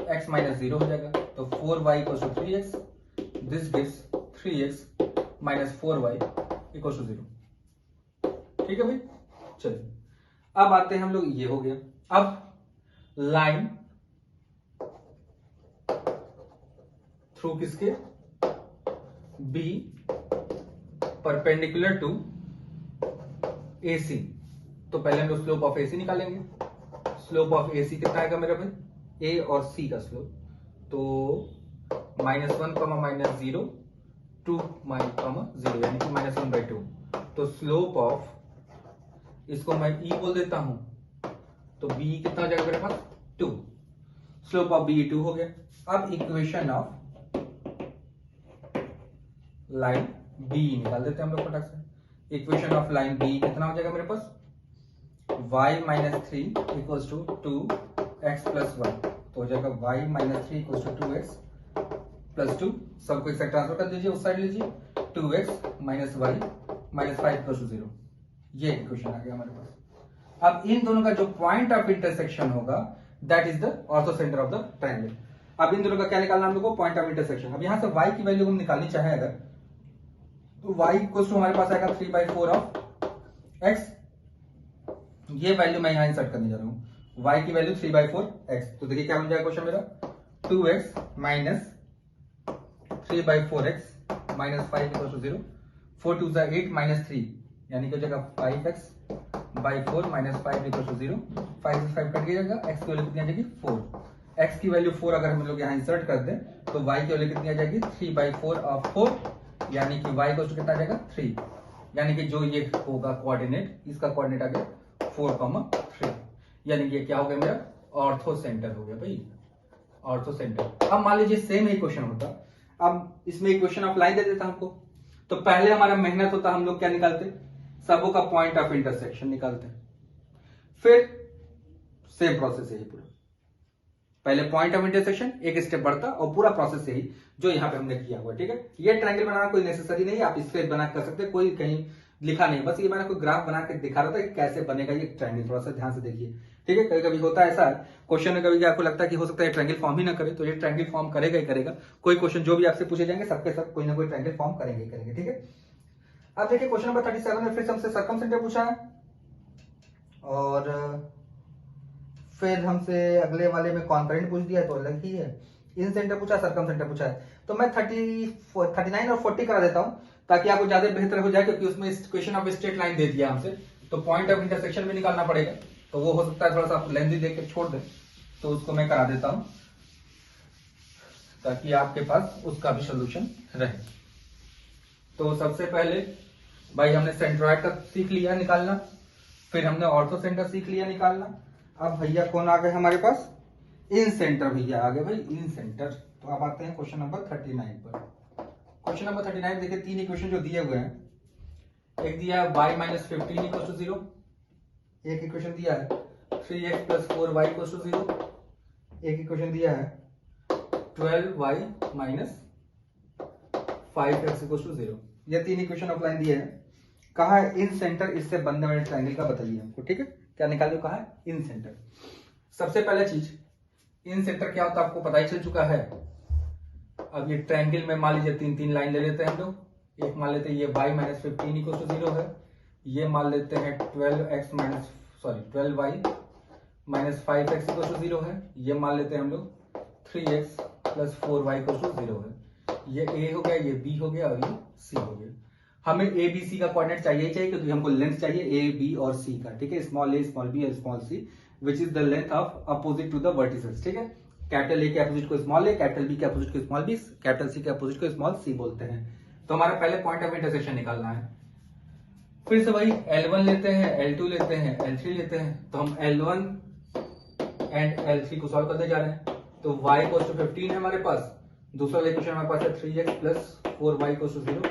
x - 0 हो जाएगा। तो 4y = 3x, this gives 3x - 4y = 0। ठीक है भाई, चलिए अब आते हैं हम लोग, ये हो गया। अब लाइन थ्रू किसके? Be perpendicular to AC। तो पहले हम लोग स्लोप ऑफ AC निकालेंगे। स्लोप ऑफ AC कितना आएगा मेरा भाई? A और C का स्लोप। तो -1, -0, 2, 0 यानी कि -1/2। तो स्लोप ऑफ, इसको मैं E बोल देता हूं, तो B कितना हो जाएगा मेरे पास? 2। स्लोप ऑफ B 2 हो गया। अब इक्वेशन ऑफ लाइन B निकाल देते हैं हम लोग फटाक से। इक्वेशन ऑफ लाइन B कितना हो जाएगा मेरे पास? y - 3 = 2x + 1। तो हो जाएगा y - 3 = 2x + 2। सबको एक साइड ट्रांसफर कर दीजिए, उस साइड लीजिए, 2x - y - 5 = 0। ये इक्वेशन आ गया हमारे पास। अब इन दोनों का जो पॉइंट ऑफ इंटरसेक्शन होगा that is the ortho centre of the triangle. अब इन दोनों का क्या निकालना हम लोग को? Point of intersection. अब यहां से y की वैल्यू हम निकालनी चाहे अगर, तो y इक्वल टू हमारे पास आएगा 3/4 ऑफ x। ये वैल्यू मैं यहां इंसर्ट करने जा रहा हूं, y की वैल्यू 3/4 x। तो देखिए क्या बन जाएगा क्वेश्चन मेरा, 2x minus 3/4x minus 5 equal to 0, 4 2 8 minus 3 यानी कि हो जाएगा 5x/4 माइनस 5 इक्वल टू 0, 5 से 5 कट जाएगा, x की वैल्यू कितनी आ जाएगी 4। x की वैल्यू 4 अगर हम लोग यहाँ इंसर्ट कर दें तो y की वैल्यू कितनी आ जाएगी 3/4 ऑफ 4, यानी कि y इक्वल टू कितना आ जाएगा 3, यानी कि जो ये होगा कोऑर्डिनेट, इसका कोऑर्डिनेट आ गया 4,3, यानी कि ये क्या हो गया मेरा ऑर्थो सेंटर हो गया भाई, ऑर्थो सेंटर। अब मान लीजिए सेम ही क्वेश्चन होता, अब इसमें इक्वेशन ऑफ लाइन दे देता हमको, तो पहले हमारा मेहनत होता, हम लोग क्या निकालते, सबों का पॉइंट ऑफ इंटरसेक्शन निकालते हैं, फिर सेम प्रोसेस यही पूरा, पहले पॉइंट ऑफ इंटरसेक्शन एक स्टेप बढ़ता और पूरा प्रोसेस यही जो यहाँ पे हमने किया हुआ। ठीक है, ये ट्रायंगल बनाना कोई नेसेसरी नहीं है, आप स्केच बना कर सकते, कोई कहीं लिखा नहीं, बस ये मैंने कोई ग्राफ बना के दिखा रहा था कि कैसे बनेगा ये ट्रायंगल, थोड़ा सा ध्यान से देखिए। ठीक है, कभी कभी होता है ऐसा क्वेश्चन में, कभी आपको लगता है कि हो सकता है ट्रायंगल फॉर्म ही ना करे, तो ये ट्रायंगल फॉर्म करेगा ही करेगा, कोई क्वेश्चन जो भी आपसे पूछे जाएंगे सबके सब कोई ना कोई ट्रायंगल फॉर्म करेंगे ही करेंगे। ठीक है, अब देखिए क्वेश्चन नंबर 37 में फिर हमसे सर्कमसेंटर पूछा है, और फिर हमसे अगले वाले में कॉन्करेंट पूछ दिया तो अलग ही है, इन सेंटर पूछा, सर्कमसेंटर पूछा है। तो मैं 39 और 40 करा देता हूं ताकि आपको ज्यादा बेहतर हो जाए, क्योंकि उसमें इक्वेशन ऑफ स्ट्रेट लाइन दे दिया हमसे, तो पॉइंट ऑफ इंटरसेक्शन भी निकालना पड़ेगा, तो वो हो सकता है थोड़ा सा आप लेंथी देख के छोड़ दें, तो उसको मैं करा देता हूं ताकि आपके पास उसका भी सोल्यूशन रहे। तो सबसे पहले भाई हमने सेंट्रॉइड का सीख लिया निकालना, फिर हमने ऑर्थो सेंटर सीख लिया निकालना, अब भैया कौन आ गए हमारे पास, इन सेंटर भैया आ गए भाई, इन सेंटर। तो अब आते हैं क्वेश्चन नंबर 39 पर। क्वेश्चन नंबर 39 देखिए, तीन इक्वेशन जो दिए हुए हैं, एक दिया है y माइनस 15 इक्वल टू 0, एक इक्वेशन दिया है 3x plus 4y equal to 0, एक इक्वेशन दिया है 12y minus 5x equal to 0। ये तीन इक्वेशन ऑफ लाइन दिए हैं, कहा है इन सेंटर इससे बनने वाले ट्रायंगल का बताइए हमको। ठीक है, क्या निकाले, कहा है इन सेंटर। सबसे पहला चीज, इन सेंटर क्या होता है आपको पता ही चल चुका है। अब ये ट्रायंगल में मान लीजिए तीन तीन लाइन ले लेते हैं हम लोग, एक मान लेते हैं ये y माइनस 15 इक्वल टू 0 है, ये मान लेते हैं 12y minus 5x equal to 0 है, ये मान लेते हैं हम लोग 3x plus 4y equal to 0 है, ये a हो गया, ये b हो गया और ये c हो गया। हमें a b c का कोऑर्डिनेट चाहिए ही चाहिए, क्योंकि हमको लेंथ चाहिए a b और c का। ठीक है, स्मॉल a स्मॉल b और small c which is the length of opposite to the vertices. ठीक है, कैपिटल ए के अपोजिट को स्मॉल ए, कैपिटल बी के अपोजिट को स्मॉल बी, कैपिटल सी के अपोजिट को स्मॉल सी बोलते हैं। तो हमारा पहले पॉइंट ऑफ इंटरसेक्शन निकालना है, फिर से वही L1 लेते हैं, L2 लेते हैं, L3 लेते हैं, तो हम L1 एंड L3 को सॉल्व करने जा रहे हैं। तो y इक्वल टू 15 है हमारे पास, दूसरा इक्वेशन हमारे पास है 3x plus 4y equal to 0,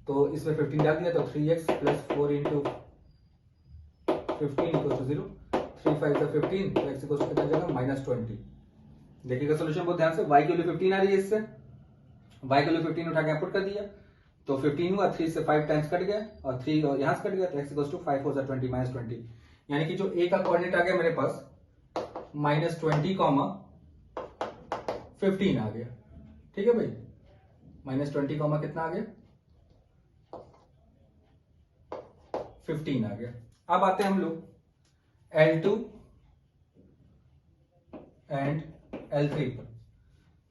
तो इसमें 15 डाल दिया, तो 3x plus 4 into 15 equal to 0, 3 5 15, तो x इक्वल टू कितना जाएगा माइनस 20। देखिएगा सोल्यूशन बहुत ध्यान से, y की वैल्यू 15 आ रही है, इससे y की वैल्यू 15 उठा के यहाँ पुट कर दिया, तो 15 हुआ, 3 से 5 टाइम्स कट गया और 3 और यहाँ से कट गया, तो x इक्वल टू 5 4 20 माइनस 20, यानी कि जो a का कोऑर्डिनेट आ गया मेरे पास माइनस 20 कॉमा 15 आ गया। ठीक है भाई, माइनस 20 कॉमा कितना आ गया 15 आ गया। अब आते हैं हम लोग L2 एंड L3 पर,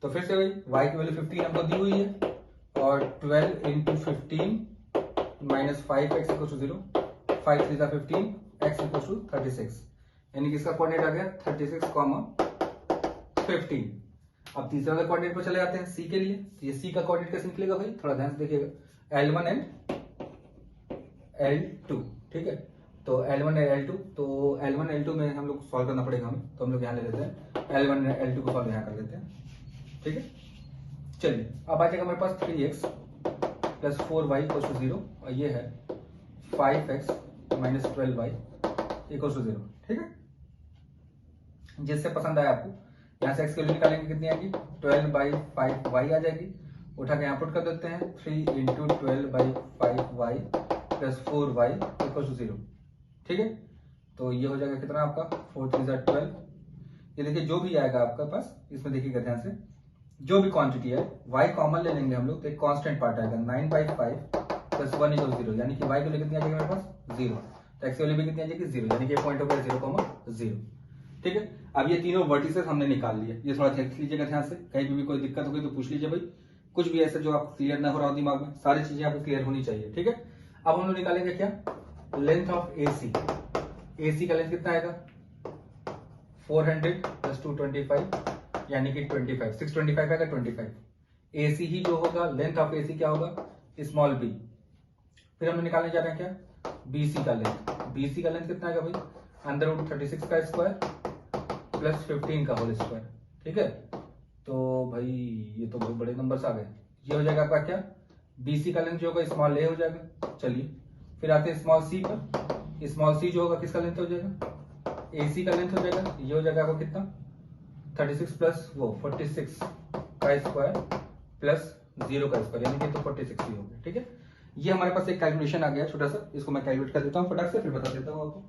तो फिर से वही y की वैल्यू 15 हमको दी हुई है, और 12 into 15 minus 5x equal to 0, 5 3 जा 15, x इक्वल टू 36, यानी कि इसका कोऑर्डिनेट आ गया 36 कॉमा 15। अब तीसरे वाले कोऑर्डिनेट पर चले जाते हैं c के लिए, तो ये c का कोऑर्डिनेट कैसे निकलेगा भाई, थोड़ा ध्यान से देखिएगा, L1 एंड L2। ठीक है, तो L1 एंड L2, तो L1 L2 में हम लोग सॉल्व करना पड़ेगा हमें, तो हम लोग यहाँ ले लेते हैं L1 एंड L2 को सॉल्व यहाँ कर लेते हैं। ठीक है, चलिए अब आ जाएगा हमारे पास 3x plus 4y equal to 0, और ये है 5x minus 12y equal to 0। ठीक है, जिससे पसंद आया आपको, यहाँ से x की वैल्यू निकालेंगे, कितनी आएगी 12/5y आ जाएगी, उठा के यहाँ पुट कर देते हैं 3 into 12/5y plus 4y equal to 0। ठीक है, तो ये हो जाएगा कितना आपका 4 3 जा 12। ये देखिए जो भी आएगा आपका पास, इसमें देखिएगा ध्यान से, जो भी क्वांटिटी है y कॉमन ले लेंगे हम लोग, तो एक कांस्टेंट पार्ट आएगा 9/5 प्लस 1 इक्वल 0, यानी कि y की वैल्यू कितनी आ जाएगी मेरे पास 0, तो x की वैल्यू भी कितनी आ जाएगी 0, यानी कि पॉइंट हो गया 0,0। ठीक है, अब ये तीनों वर्टिसेस हमने निकाल लिए, ये थोड़ा देख लीजिएगा ध्यान से, कहीं भी कोई दिक्कत होगी तो पूछ लीजिए भाई, कुछ भी ऐसा जो आप क्लियर ना हो रहा हो दिमाग में, सारी चीजें आपको क्लियर होनी चाहिए। ठीक है, अब हम लोग निकालेंगे क्या, लेंथ ऑफ AC। AC का लेंथ कितना आएगा 400 प्लस 225 यानी कि 25, 625 आएगा 25। AC ही जो होगा, लेंथ ऑफ AC क्या होगा स्मॉल b। फिर हम निकालने जा रहे हैं क्या BC का लेंथ। BC का लेंथ कितना आएगा भाई, अंडर रूट 36 का स्क्वायर प्लस 15 का होल स्क्वायर। ठीक है, तो भाई ये तो बहुत बड़े नंबर्स आ गए, ये हो जाएगा आपका क्या BC का लेंथ जो होगा स्मॉल a हो जाएगा। चलिए फिर आते हैं स्मॉल c पर, स्मॉल c जो होगा किसका लेंथ हो जाएगा AC का लेंथ हो जाएगा, ये हो जाएगा आपको कितना 36 प्लस वो 46 का स्क्वायर प्लस 0 का स्क्वायर, यानी कि तो 46 ही हो गया। ठीक है, ये हमारे पास एक कैलकुलेशन आ गया छोटा सा, इसको मैं कैलकुलेट कर देता हूँ फटाक से, फिर बता देता हूँ आपको।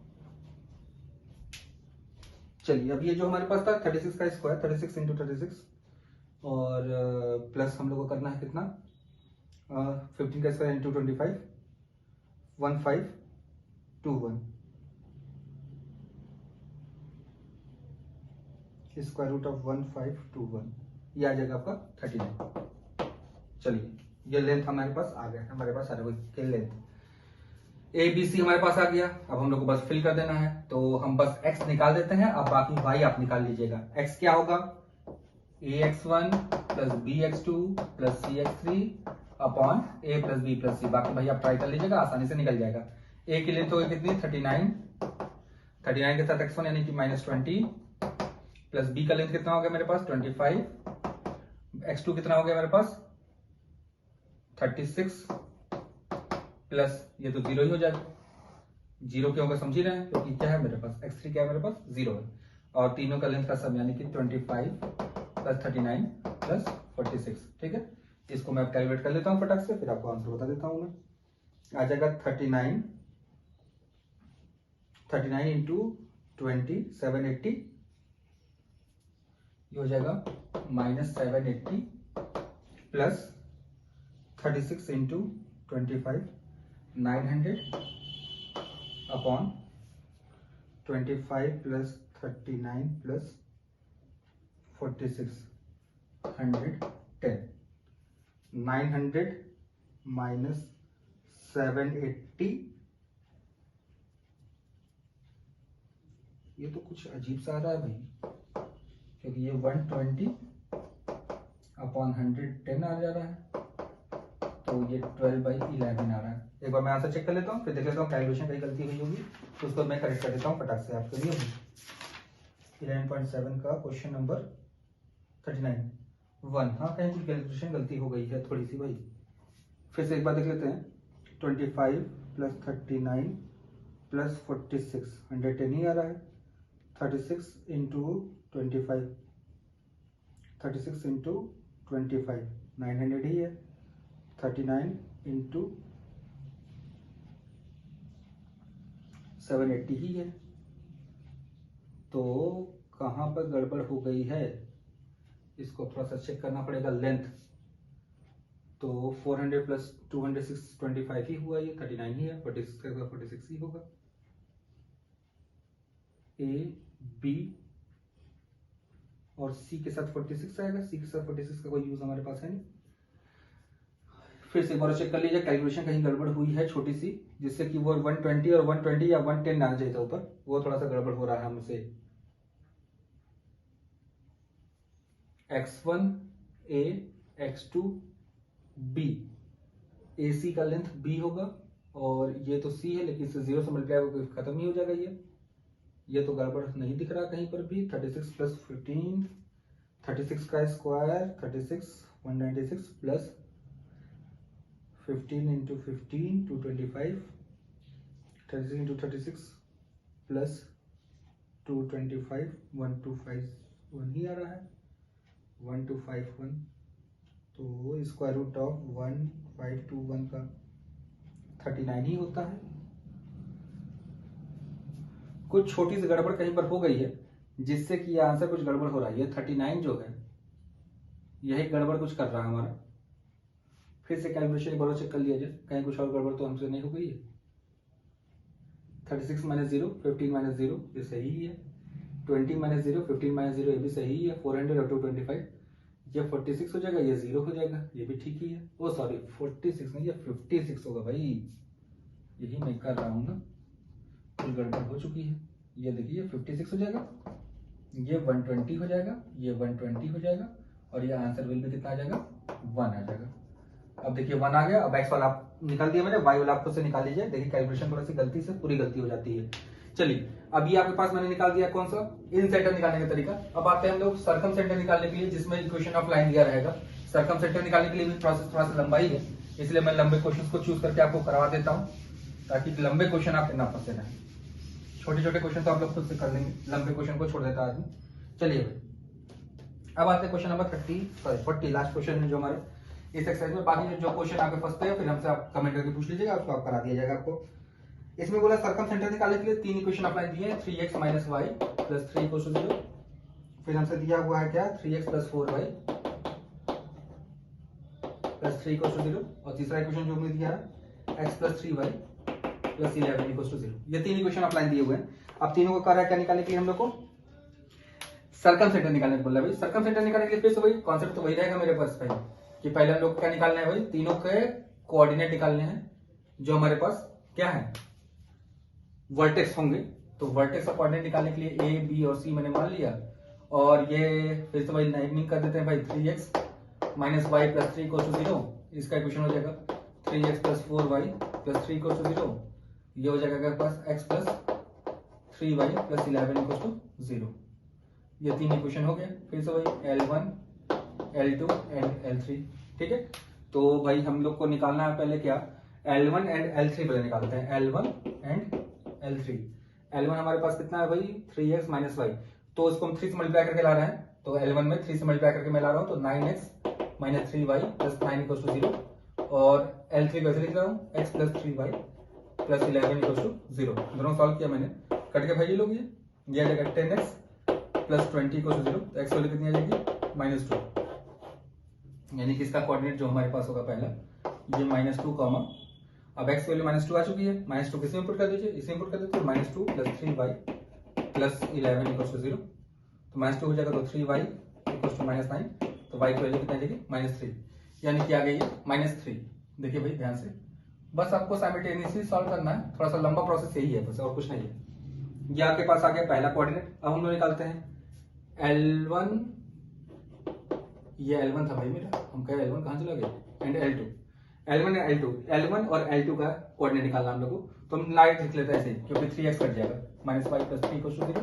चलिए अब ये जो हमारे पास था 36 का स्क्वायर, 36 इंटू 36 और प्लस हम लोग को करना है कितना 15 का square into 25, 1521 square root of 1521, ये आ जाएगा आपका 39। चलिए ये लेंथ हमारे पास आ गया, हमारे पास सारे के लेंथ ABC हमारे पास आ गया। अब हम लोग को बस फिल कर देना है, तो हम बस x निकाल देते हैं, अब बाकी y आप निकाल लीजिएगा। x क्या होगा ax1 plus bx2 plus cx3 upon a plus b plus c, बाकी भाई आप ट्राई कर लीजिएगा, आसानी से निकल जाएगा। a की लेंथ होगी कितनी 39, 39 के साथ x1 यानी कि -20 प्लस b का लेंथ कितना हो गया मेरे पास 25, x2 कितना हो गया मेरे पास 36 प्लस ये तो 0 ही हो जाएगा, 0 क्यों होगा समझ ही रहे हैं, क्योंकि क्या है मेरे पास x3 क्या है मेरे पास 0 है, और तीनों का लेंथ का सम यानी कि 25 प्लस 39 प्लस 46। ठीक है, इसको मैं कैलकुलेट कर लेता हूँ फटाक से, फिर आपको आंसर बता देता हूँ मैं। आ जाएगा 39 इंटू 20 780, ये हो जाएगा -780 plus 36 into 25 900 upon 25 plus 39 plus 46 110, 900 minus 780, ये तो कुछ अजीब सा आ रहा है भाई, क्योंकि ये 120 अपॉन 110 आ जा रहा है, तो ये 12/11 आ रहा है। एक बार मैं आंसर चेक कर लेता हूँ, फिर देख लेता हूँ कैलकुलेशन कहीं गलती हुई होगी तो उसको मैं करेक्ट कर देता हूँ फटाक से आपके लिए। 11.7 का क्वेश्चन नंबर 39 1, हाँ कहीं कुछ कैलकुलेशन गलती हो गई है थोड़ी सी भाई, फिर से एक बार देख लेते हैं। 25 प्लस 39 प्लस 46 110 ही आ रहा है, 36 इंटू 25 36 इंटू 25 900 ही है, 39 इंटू 780 ही है, तो कहाँ पर गड़बड़ हो गई है इसको थोड़ा सा चेक करना पड़ेगा। लेंथ तो 400 प्लस 206 25 ही हुआ, ये 39 ही है, 46 का 46 ही होगा। A B और C के साथ 46 आएगा, C के साथ 46 का कोई यूज हमारे पास है नहीं। फिर से एक बार चेक कर लीजिए, कैलकुलेशन कहीं गड़बड़ हुई है छोटी सी, जिससे कि वो 120 और 120 या 110 आ जाए ऊपर, वो थोड़ा सा गड़बड़ हो रहा है हमसे। x1 A x2 B, AC का लेंथ B होगा और ये तो C है, लेकिन इसे 0 से मल्टीप्लाई होकर खत्म ही हो जाएगा। ये तो गड़बड़ नहीं दिख रहा कहीं पर भी। 36 प्लस 15 36 का square 36 196 plus 15 into 15 225 36 into 36 plus 225 1251 ही आ रहा है 1251, तो स्क्वायर रूट ऑफ 1521 का 39 ही होता है। कुछ छोटी सी गड़बड़ कहीं पर हो गई है जिससे कि यह आंसर कुछ गड़बड़ हो रहा है। ये 39 जो है यही गड़बड़ कुछ कर रहा है हमारा, फिर से कैलकुलेशन एक बार चेक कर लिया जाए, कहीं कुछ और गड़बड़ तो हमसे नहीं हो गई है। 36 माइनस 0, 15 माइनस 0, ये सही ही है। 20 माइनस 0, 15 माइनस 0, ये भी सही ही है। 400 और 225, ये 46 हो जाएगा, ये 0 हो जाएगा, ये भी ठीक ही है। ओ सॉरी 46 नहीं, ये 56 होगा भाई, यही मैं कर रहा हूँ ना, कुछ गड़बड़ हो चुकी है। ये देखिए 56 हो जाएगा, ये 120 हो जाएगा, ये 120 हो जाएगा, और ये आंसर विल भी कितना आ जाएगा, 1 आ जाएगा। अब देखिए 1 आ गया। अब एक्स वाला आप निकाल दिया मैंने, वाई वाला आपको से निकाल लीजिए। देखिए कैलकुलेशन थोड़ा सी गलती से पूरी गलती हो जाती है। चलिए अब ये आपके पास मैंने निकाल दिया कौन सा, इन सेंटर निकालने का तरीका। अब आते हैं हम लोग सर्कम सेंटर निकालने के लिए, जिसमें इक्वेशन ऑफ लाइन दिया रहेगा। सर्कम सेंटर निकालने के लिए भी प्रोसेस थोड़ा सा लंबा ही है, इसलिए मैं लंबे क्वेश्चन को चूज करके आपको करवा देता हूँ, ताकि लंबे क्वेश्चन आपके ना फंसे रहें। छोटे छोटे क्वेश्चन तो आप लोग खुद से कर लेंगे, लंबे क्वेश्चन को छोड़ देता आदमी। चलिए अब आते हैं क्वेश्चन नंबर 40 लास्ट क्वेश्चन है जो हमारे इस एक्सरसाइज में। बाकी जो क्वेश्चन आपके फंसते हैं फिर हमसे आप कमेंट करके पूछ लीजिएगा, उसको आप करा दिया जाएगा आपको। इसमें बोला सर्कम सेंटर निकालने के लिए 3 इक्वेशन अप्लाई दिए हैं, 3x minus Y plus 3 equal to 0। फिर हमसे दिया हुआ है क्या, 3x plus 4y plus 3 equal to 0। और तीसरा इक्वेशन जो हमें दिया है x plus 3y plus 11 equal to 0। ये 3 इक्वेशन अप्लाई दिए हुए हैं। अब तीनों को कर रहा है क्या निकालने के लिए हम लोग को, सर्कम सेंटर निकालने को बोला भाई। सर्कम सेंटर निकालने के लिए फिर से वही कॉन्सेप्ट तो वही रहेगा मेरे पास भाई, कि पहले हम लोग क्या निकालना है भाई, तीनों के कोऑर्डिनेट निकालने हैं, जो हमारे पास क्या है, वर्टेक्स होंगे। तो वर्टेक्स का कोऑर्डिनेट निकालने के लिए ए बी और सी मैंने मान लिया, और ये फिर से भाई नाइमिंग कर देते हैं भाई, 3x minus Y plus 3 equal to 0। इसका इक्वेशन हो जाएगा 3x plus 4y plus 3 equal to 0। ये हो जाएगा मेरे पास x plus 3y plus 11 equal to 0। ये 3 इक्वेशन हो गए। फिर से वही L1 L2 एंड L3, ठीक है। तो भाई हम लोग को निकालना है पहले क्या, L1 एंड L3 पहले निकालते हैं, L1 एंड L3। L1 हमारे पास कितना है भाई, 3x माइनस वाई, तो इसको हम 3 से मल्टीप्लाई करके ला रहे हैं, तो L1 में 3 से मल्टीप्लाई करके मैं ला रहा हूँ, तो 9x minus 3y plus 9 equal to 0। और L3 वैसे लिख रहा हूँ, x plus 3y plus 11 equal to 0। दोनों सॉल्व किया मैंने, कट के भाई ये लोग ये आ जाएगा 10x प्लस 20 इक्वल टू 0। तो x वैल्यू कितनी आ जाएगी, -2, यानी कि इसका कोऑर्डिनेट जो हमारे पास होगा पहला, ये -2 कॉमा, अब x वैल्यू -2 आ चुकी है, -2 किसी में पुट कर दीजिए, इसी में पुट कर देते हैं, -2 plus 3y plus 11 equal to 0। तो -2 हो जाएगा, तो 3y इक्वल टू -9, तो y की वैल्यू कितनी आ जाएगी, -3, यानी कि आ गई है -3। देखिए भाई ध्यान से, बस आपको साइमल्टेनियसली सॉल्व करना है, थोड़ा सा लंबा प्रोसेस यही है बस, और कुछ नहीं है। ये आपके पास आ गया पहला कोऑर्डिनेट। अब हम लोग निकालते हैं L1, ये L1 था भाई मेरा, हम कहे L1 कहाँ चला गया, and L2, L1 and L2, L1 और L2 का कोऑर्डिनेट निकालना हम लोग को। तो हम लाइट लिख लेते हैं ऐसे, क्योंकि 3x कट जाएगा, -y प्लस 3 इक्वल टू 0,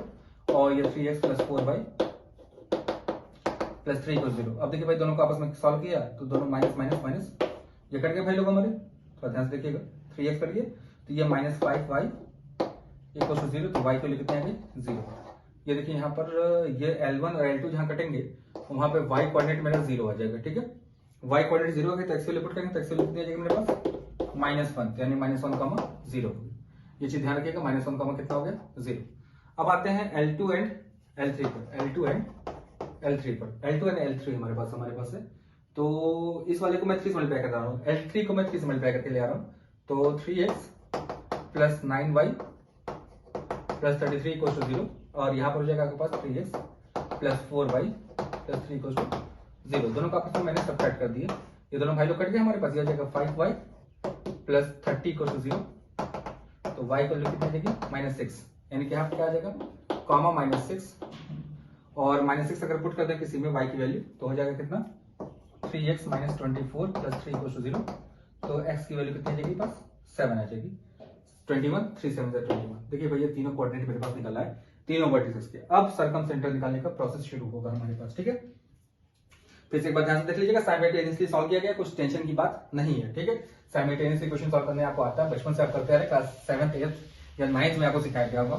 और ये 3x plus 4y plus 3 equal 0। अब देखिए भाई दोनों को आपस में सॉल्व किया, तो दोनों माइनस माइनस माइनस, ये कट गए भाई लोग हमारे, थोड़ा ध्यान से देखिएगा, 3x कट गया, तो ये -5y इक्वल टू 0, तो y को लिखते हैं 0। ये देखिए यहाँ पर ये L1 और L2 जहाँ कटेंगे वहां पे y कोऑर्डिनेट मेरा 0 आ जाएगा, ठीक है। y कोऑर्डिनेट 0 हो गया, तो x वैल्यू पुट करेंगे, तो x वैल्यू कितनी आ जाएगी मेरे पास, -1, यानी -1, 0। ये चीज ध्यान रखिएगा, -1, कितना हो गया, 0। अब आते हैं L2 एंड L3 पर, L2 एंड L3 हमारे पास है। तो इस वाले को मैं 3 से मल्टीप्लाई कर रहा हूँ, L3 को मैं 3 से मल्टीप्लाई करके ले आ रहा हूँ, तो 3x plus 9y plus 33 equal to 0, और यहाँ पर हो जाएगा आपके पास 3x plus 4y plus 3 equal to 0। दोनों का आपस में मैंने सब्ट्रैक्ट कर दिए, ये दोनों भाई लोग कट गए हमारे पास, ये हो जाएगा 5y प्लस 30 इक्वल टू 0। तो y को लिख कितनी जाएगी, -6, यानी कि यहाँ पर क्या आ जाएगा, कॉमा -6, और -6 अगर पुट कर दें किसी में y की वैल्यू, तो हो जाएगा कितना, 3x minus 24 plus 3 equal to 0। तो x की वैल्यू कितनी आ जाएगी पास, 7 आ जाएगी, 21, 3 7 21। देखिए भैया तीनों कोऑर्डिनेट मेरे पास निकला है, तीनों वर्टिसेस के। अब सर्कम सेंटर निकालने का प्रोसेस शुरू होगा हमारे पास, ठीक है। फिर से एक बार ध्यान से देख लीजिएगा, साइमल्टेनियसली सॉल्व किया गया, कुछ टेंशन की बात नहीं है, ठीक है। साइमल्टेनियसली क्वेश्चन सॉल्व करने आपको आता है, बचपन से आप करते आ रहे, क्लास 7th 8th या 9th में आपको सिखाया गया होगा,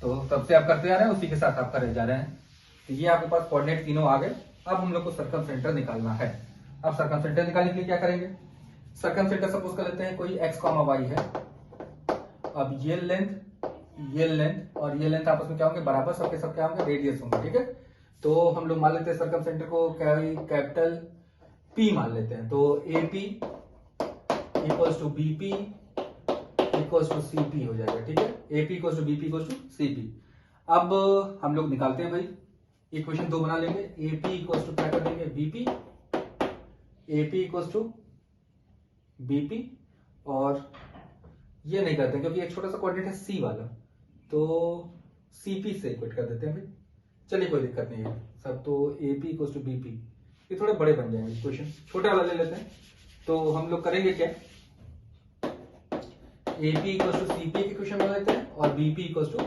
तो तब से आप करते आ रहे हैं, उसी के साथ आप कर जा रहे हैं। तो ये आपके पास कोऑर्डिनेट तीनों आ गए। अब हम लोग को सर्कम सेंटर निकालना है। अब सर्कम सेंटर निकालने के लिए क्या करेंगे, सर्कम सेंटर सपोज कर लेते हैं कोई x, y है। अब ये लेंथ और ये लेंथ आपस में क्या होंगे, बराबर, सबके क्या होंगे, रेडियस होंगे, ठीक है। तो हम लोग मान लेते हैं सर्कम सेंटर को कैपिटल P मान लेते हैं, तो AP equals to BP equals to CP हो जाएगा, ठीक है। AP equals to BP equals to CP। अब हम लोग निकालते हैं भाई, इक्वेशन 2 बना लेंगे। AP इक्वल्स टू क्या कर देंगे, BP, AP equals to BP, और ये नहीं करते क्योंकि एक छोटा सा कोऑर्डिनेट है C वाला, तो CP से इक्वेट कर देते हैं भाई। चलिए कोई दिक्कत नहीं है सब, तो AP इक्वल्स टू BP, ये थोड़े बड़े बन जाएंगे क्वेश्चन, छोटे वाला ले लेते हैं। तो हम लोग करेंगे क्या, AP इक्वल्स टू CP की इक्वेशन बना लेते हैं और BP इक्वल्स टू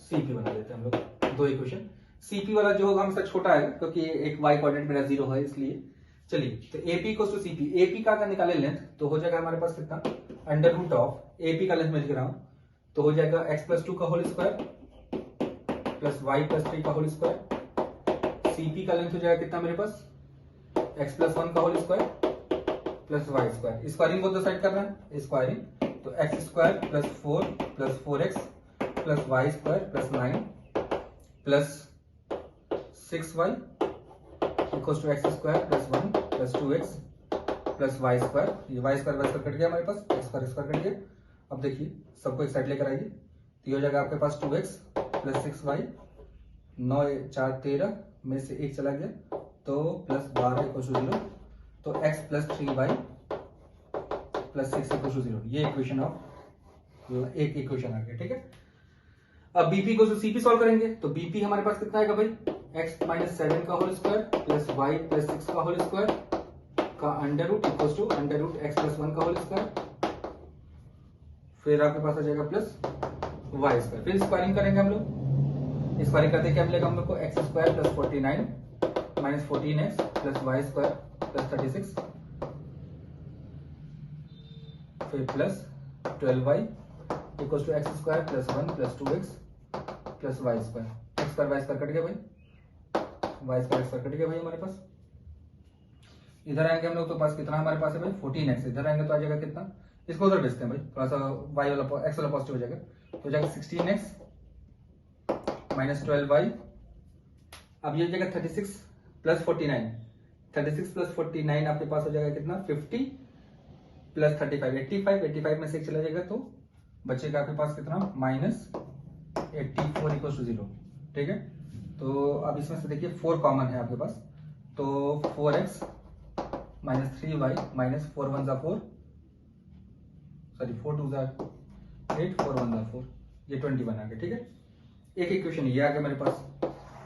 CP बना लेते हैं हम लोग, दो इक्वेशन। CP वाला जो होगा हमसे छोटा है क्योंकि एक y कोऑर्डिनेट मेरा 0 है, इसलिए चलिए तो AP equals to CP, AP का अगर निकाले लेंथ तो हो जाएगा हमारे पास कितना, अंडर रूट ऑफ AP का लेंथ मैं लिख रहा हूं, तो हो जाएगा x प्लस 2 का whole square plus y plus 3 का होल स्क्वायर। CP का लेंथ हो जाएगा कितना मेरे पास, x प्लस 1 का whole square plus y square. Squaring both side करना है, स्क्वायरिंग, तो x square plus 4 plus 4x plus y square plus 9 plus 6y equals to x square plus 1 plus 2x plus y square. ये y square cut गया हमारे पास, x square cut गया। अब देखिए सबको एक साइड लेकर आइए, तो ये हो जाएगा आपके पास 2x प्लस 6y, 9 4 13 में से 1 चला गया, तो प्लस 12 इक्वल टू 0, तो x plus 3y plus 6 equal to 0। ये इक्वेशन ऑफ एक इक्वेशन आ गया, ठीक है। अब BP को CP सॉल्व करेंगे, तो BP हमारे पास कितना आएगा भाई, x माइनस 7 का whole square plus y plus 6 का होल स्क्वायर का under root equal to under root x plus 1 का होल स्क्वायर, फिर आपके पास आ जाएगा प्लस y स्क्वायर। फिर स्क्वायरिंग करेंगे हम लोग, स्क्वायरिंग करते क्या मिलेगा हम लोग को, x square plus 49 minus 14x plus y square plus 36, फिर plus 12y equal to x square plus 1 plus 2x plus y square. x square y square cut गया भाई, y स्क्वायर x कट गया भाई हमारे पास। इधर आएंगे हम लोग तो पास कितना हमारे पास है भाई 14x, इधर आएंगे तो आ जाएगा कितना, इसको उधर भेजते हैं भाई, थोड़ा सा y वाला x वाला पॉजिटिव हो जाएगा, तो हो जाएगा 16x माइनस 12y। अब ये हो जाएगा 36 प्लस 49, 36 प्लस 49 आपके पास हो जाएगा कितना 50 प्लस 35 85, 85 में से एक चला जाएगा तो बचेगा आपके पास कितना माइनस 84 इक्वल टू 0, ठीक है। तो अब इसमें से देखिए 4 कॉमन है आपके पास, तो 4x माइनस 3y माइनस 4 1 जा 4, सॉरी 4 2 जा 8, 4 1 जा 4, ये 21 आ गया, ठीक है। एक इक्वेशन ये आ गया मेरे पास।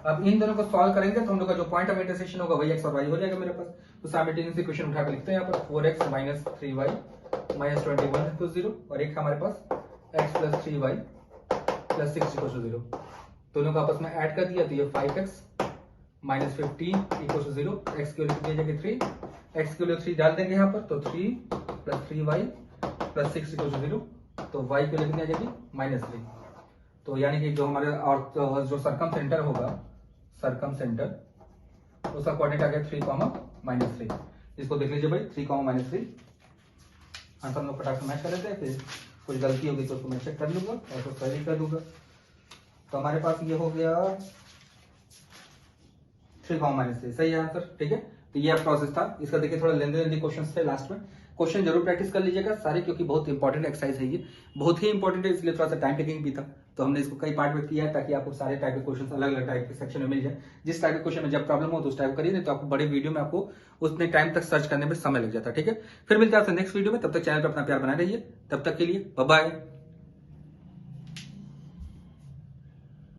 अब इन दोनों को सॉल्व करेंगे तो हम लोग का जो पॉइंट ऑफ इंटरसेक्शन होगा वही x और y हो जाएगा मेरे पास। तो साइमल्टेनियस इक्वेशन उठाकर लिखते हैं यहाँ पर 4x minus 3y minus 21 equal 0, और एक हमारे पास x plus 3y plus 6 equal 0। दोनों को आपस में ऐड कर दिया तो ये 5x माइनस 15 इक्वल 0, x की वैल्यू कितनी आ जाएगी 3, x की वैल्यू 3 डाल देंगे यहाँ पर, तो 3 प्लस 3y प्लस 6 इक्वल 0, तो y की वैल्यू कितनी आ जाएगी माइनस 3। तो यानी कि जो हमारे और तो जो सरकम सेंटर होगा, सरकम सेंटर उसका कोऑर्डिनेट आ गया 3, -3। इसको देख लीजिए भाई 3, -3। आंसर हम लोग फटाक से मैच कर लेते हैं, फिर कुछ गलती होगी तो उसको मैं चेक कर लूंगा और उसको सही कर दूंगा। तो हमारे पास ये हो गया 3, सही है आंसर, ठीक है। तो ये प्रोसेस था इसका। देखिए थोड़ा लेंदी क्वेश्चन थे लास्ट में, क्वेश्चन जरूर प्रैक्टिस कर लीजिएगा सारे, क्योंकि बहुत इंपॉर्टेंट एक्सरसाइज है, ये बहुत ही इंपॉर्टेंट है, इसलिए थोड़ा सा टाइम टेकिंग भी था। तो हमने इसको कई पार्ट में किया है ताकि आपको सारे टाइप के क्वेश्चन अलग अलग टाइप के सेक्शन में मिल जाए। जिस टाइप के क्वेश्चन में जब प्रॉब्लम हो तो उस टाइप करिए, नहीं तो आपको बड़े वीडियो में आपको उतने टाइम तक सर्च करने में समय लग जाता है, ठीक है। फिर मिलते हैं आपसे नेक्स्ट वीडियो में, तब तक चैनल पर अपना प्यार बनाए रहिए, तब तक के लिए बाय बाय।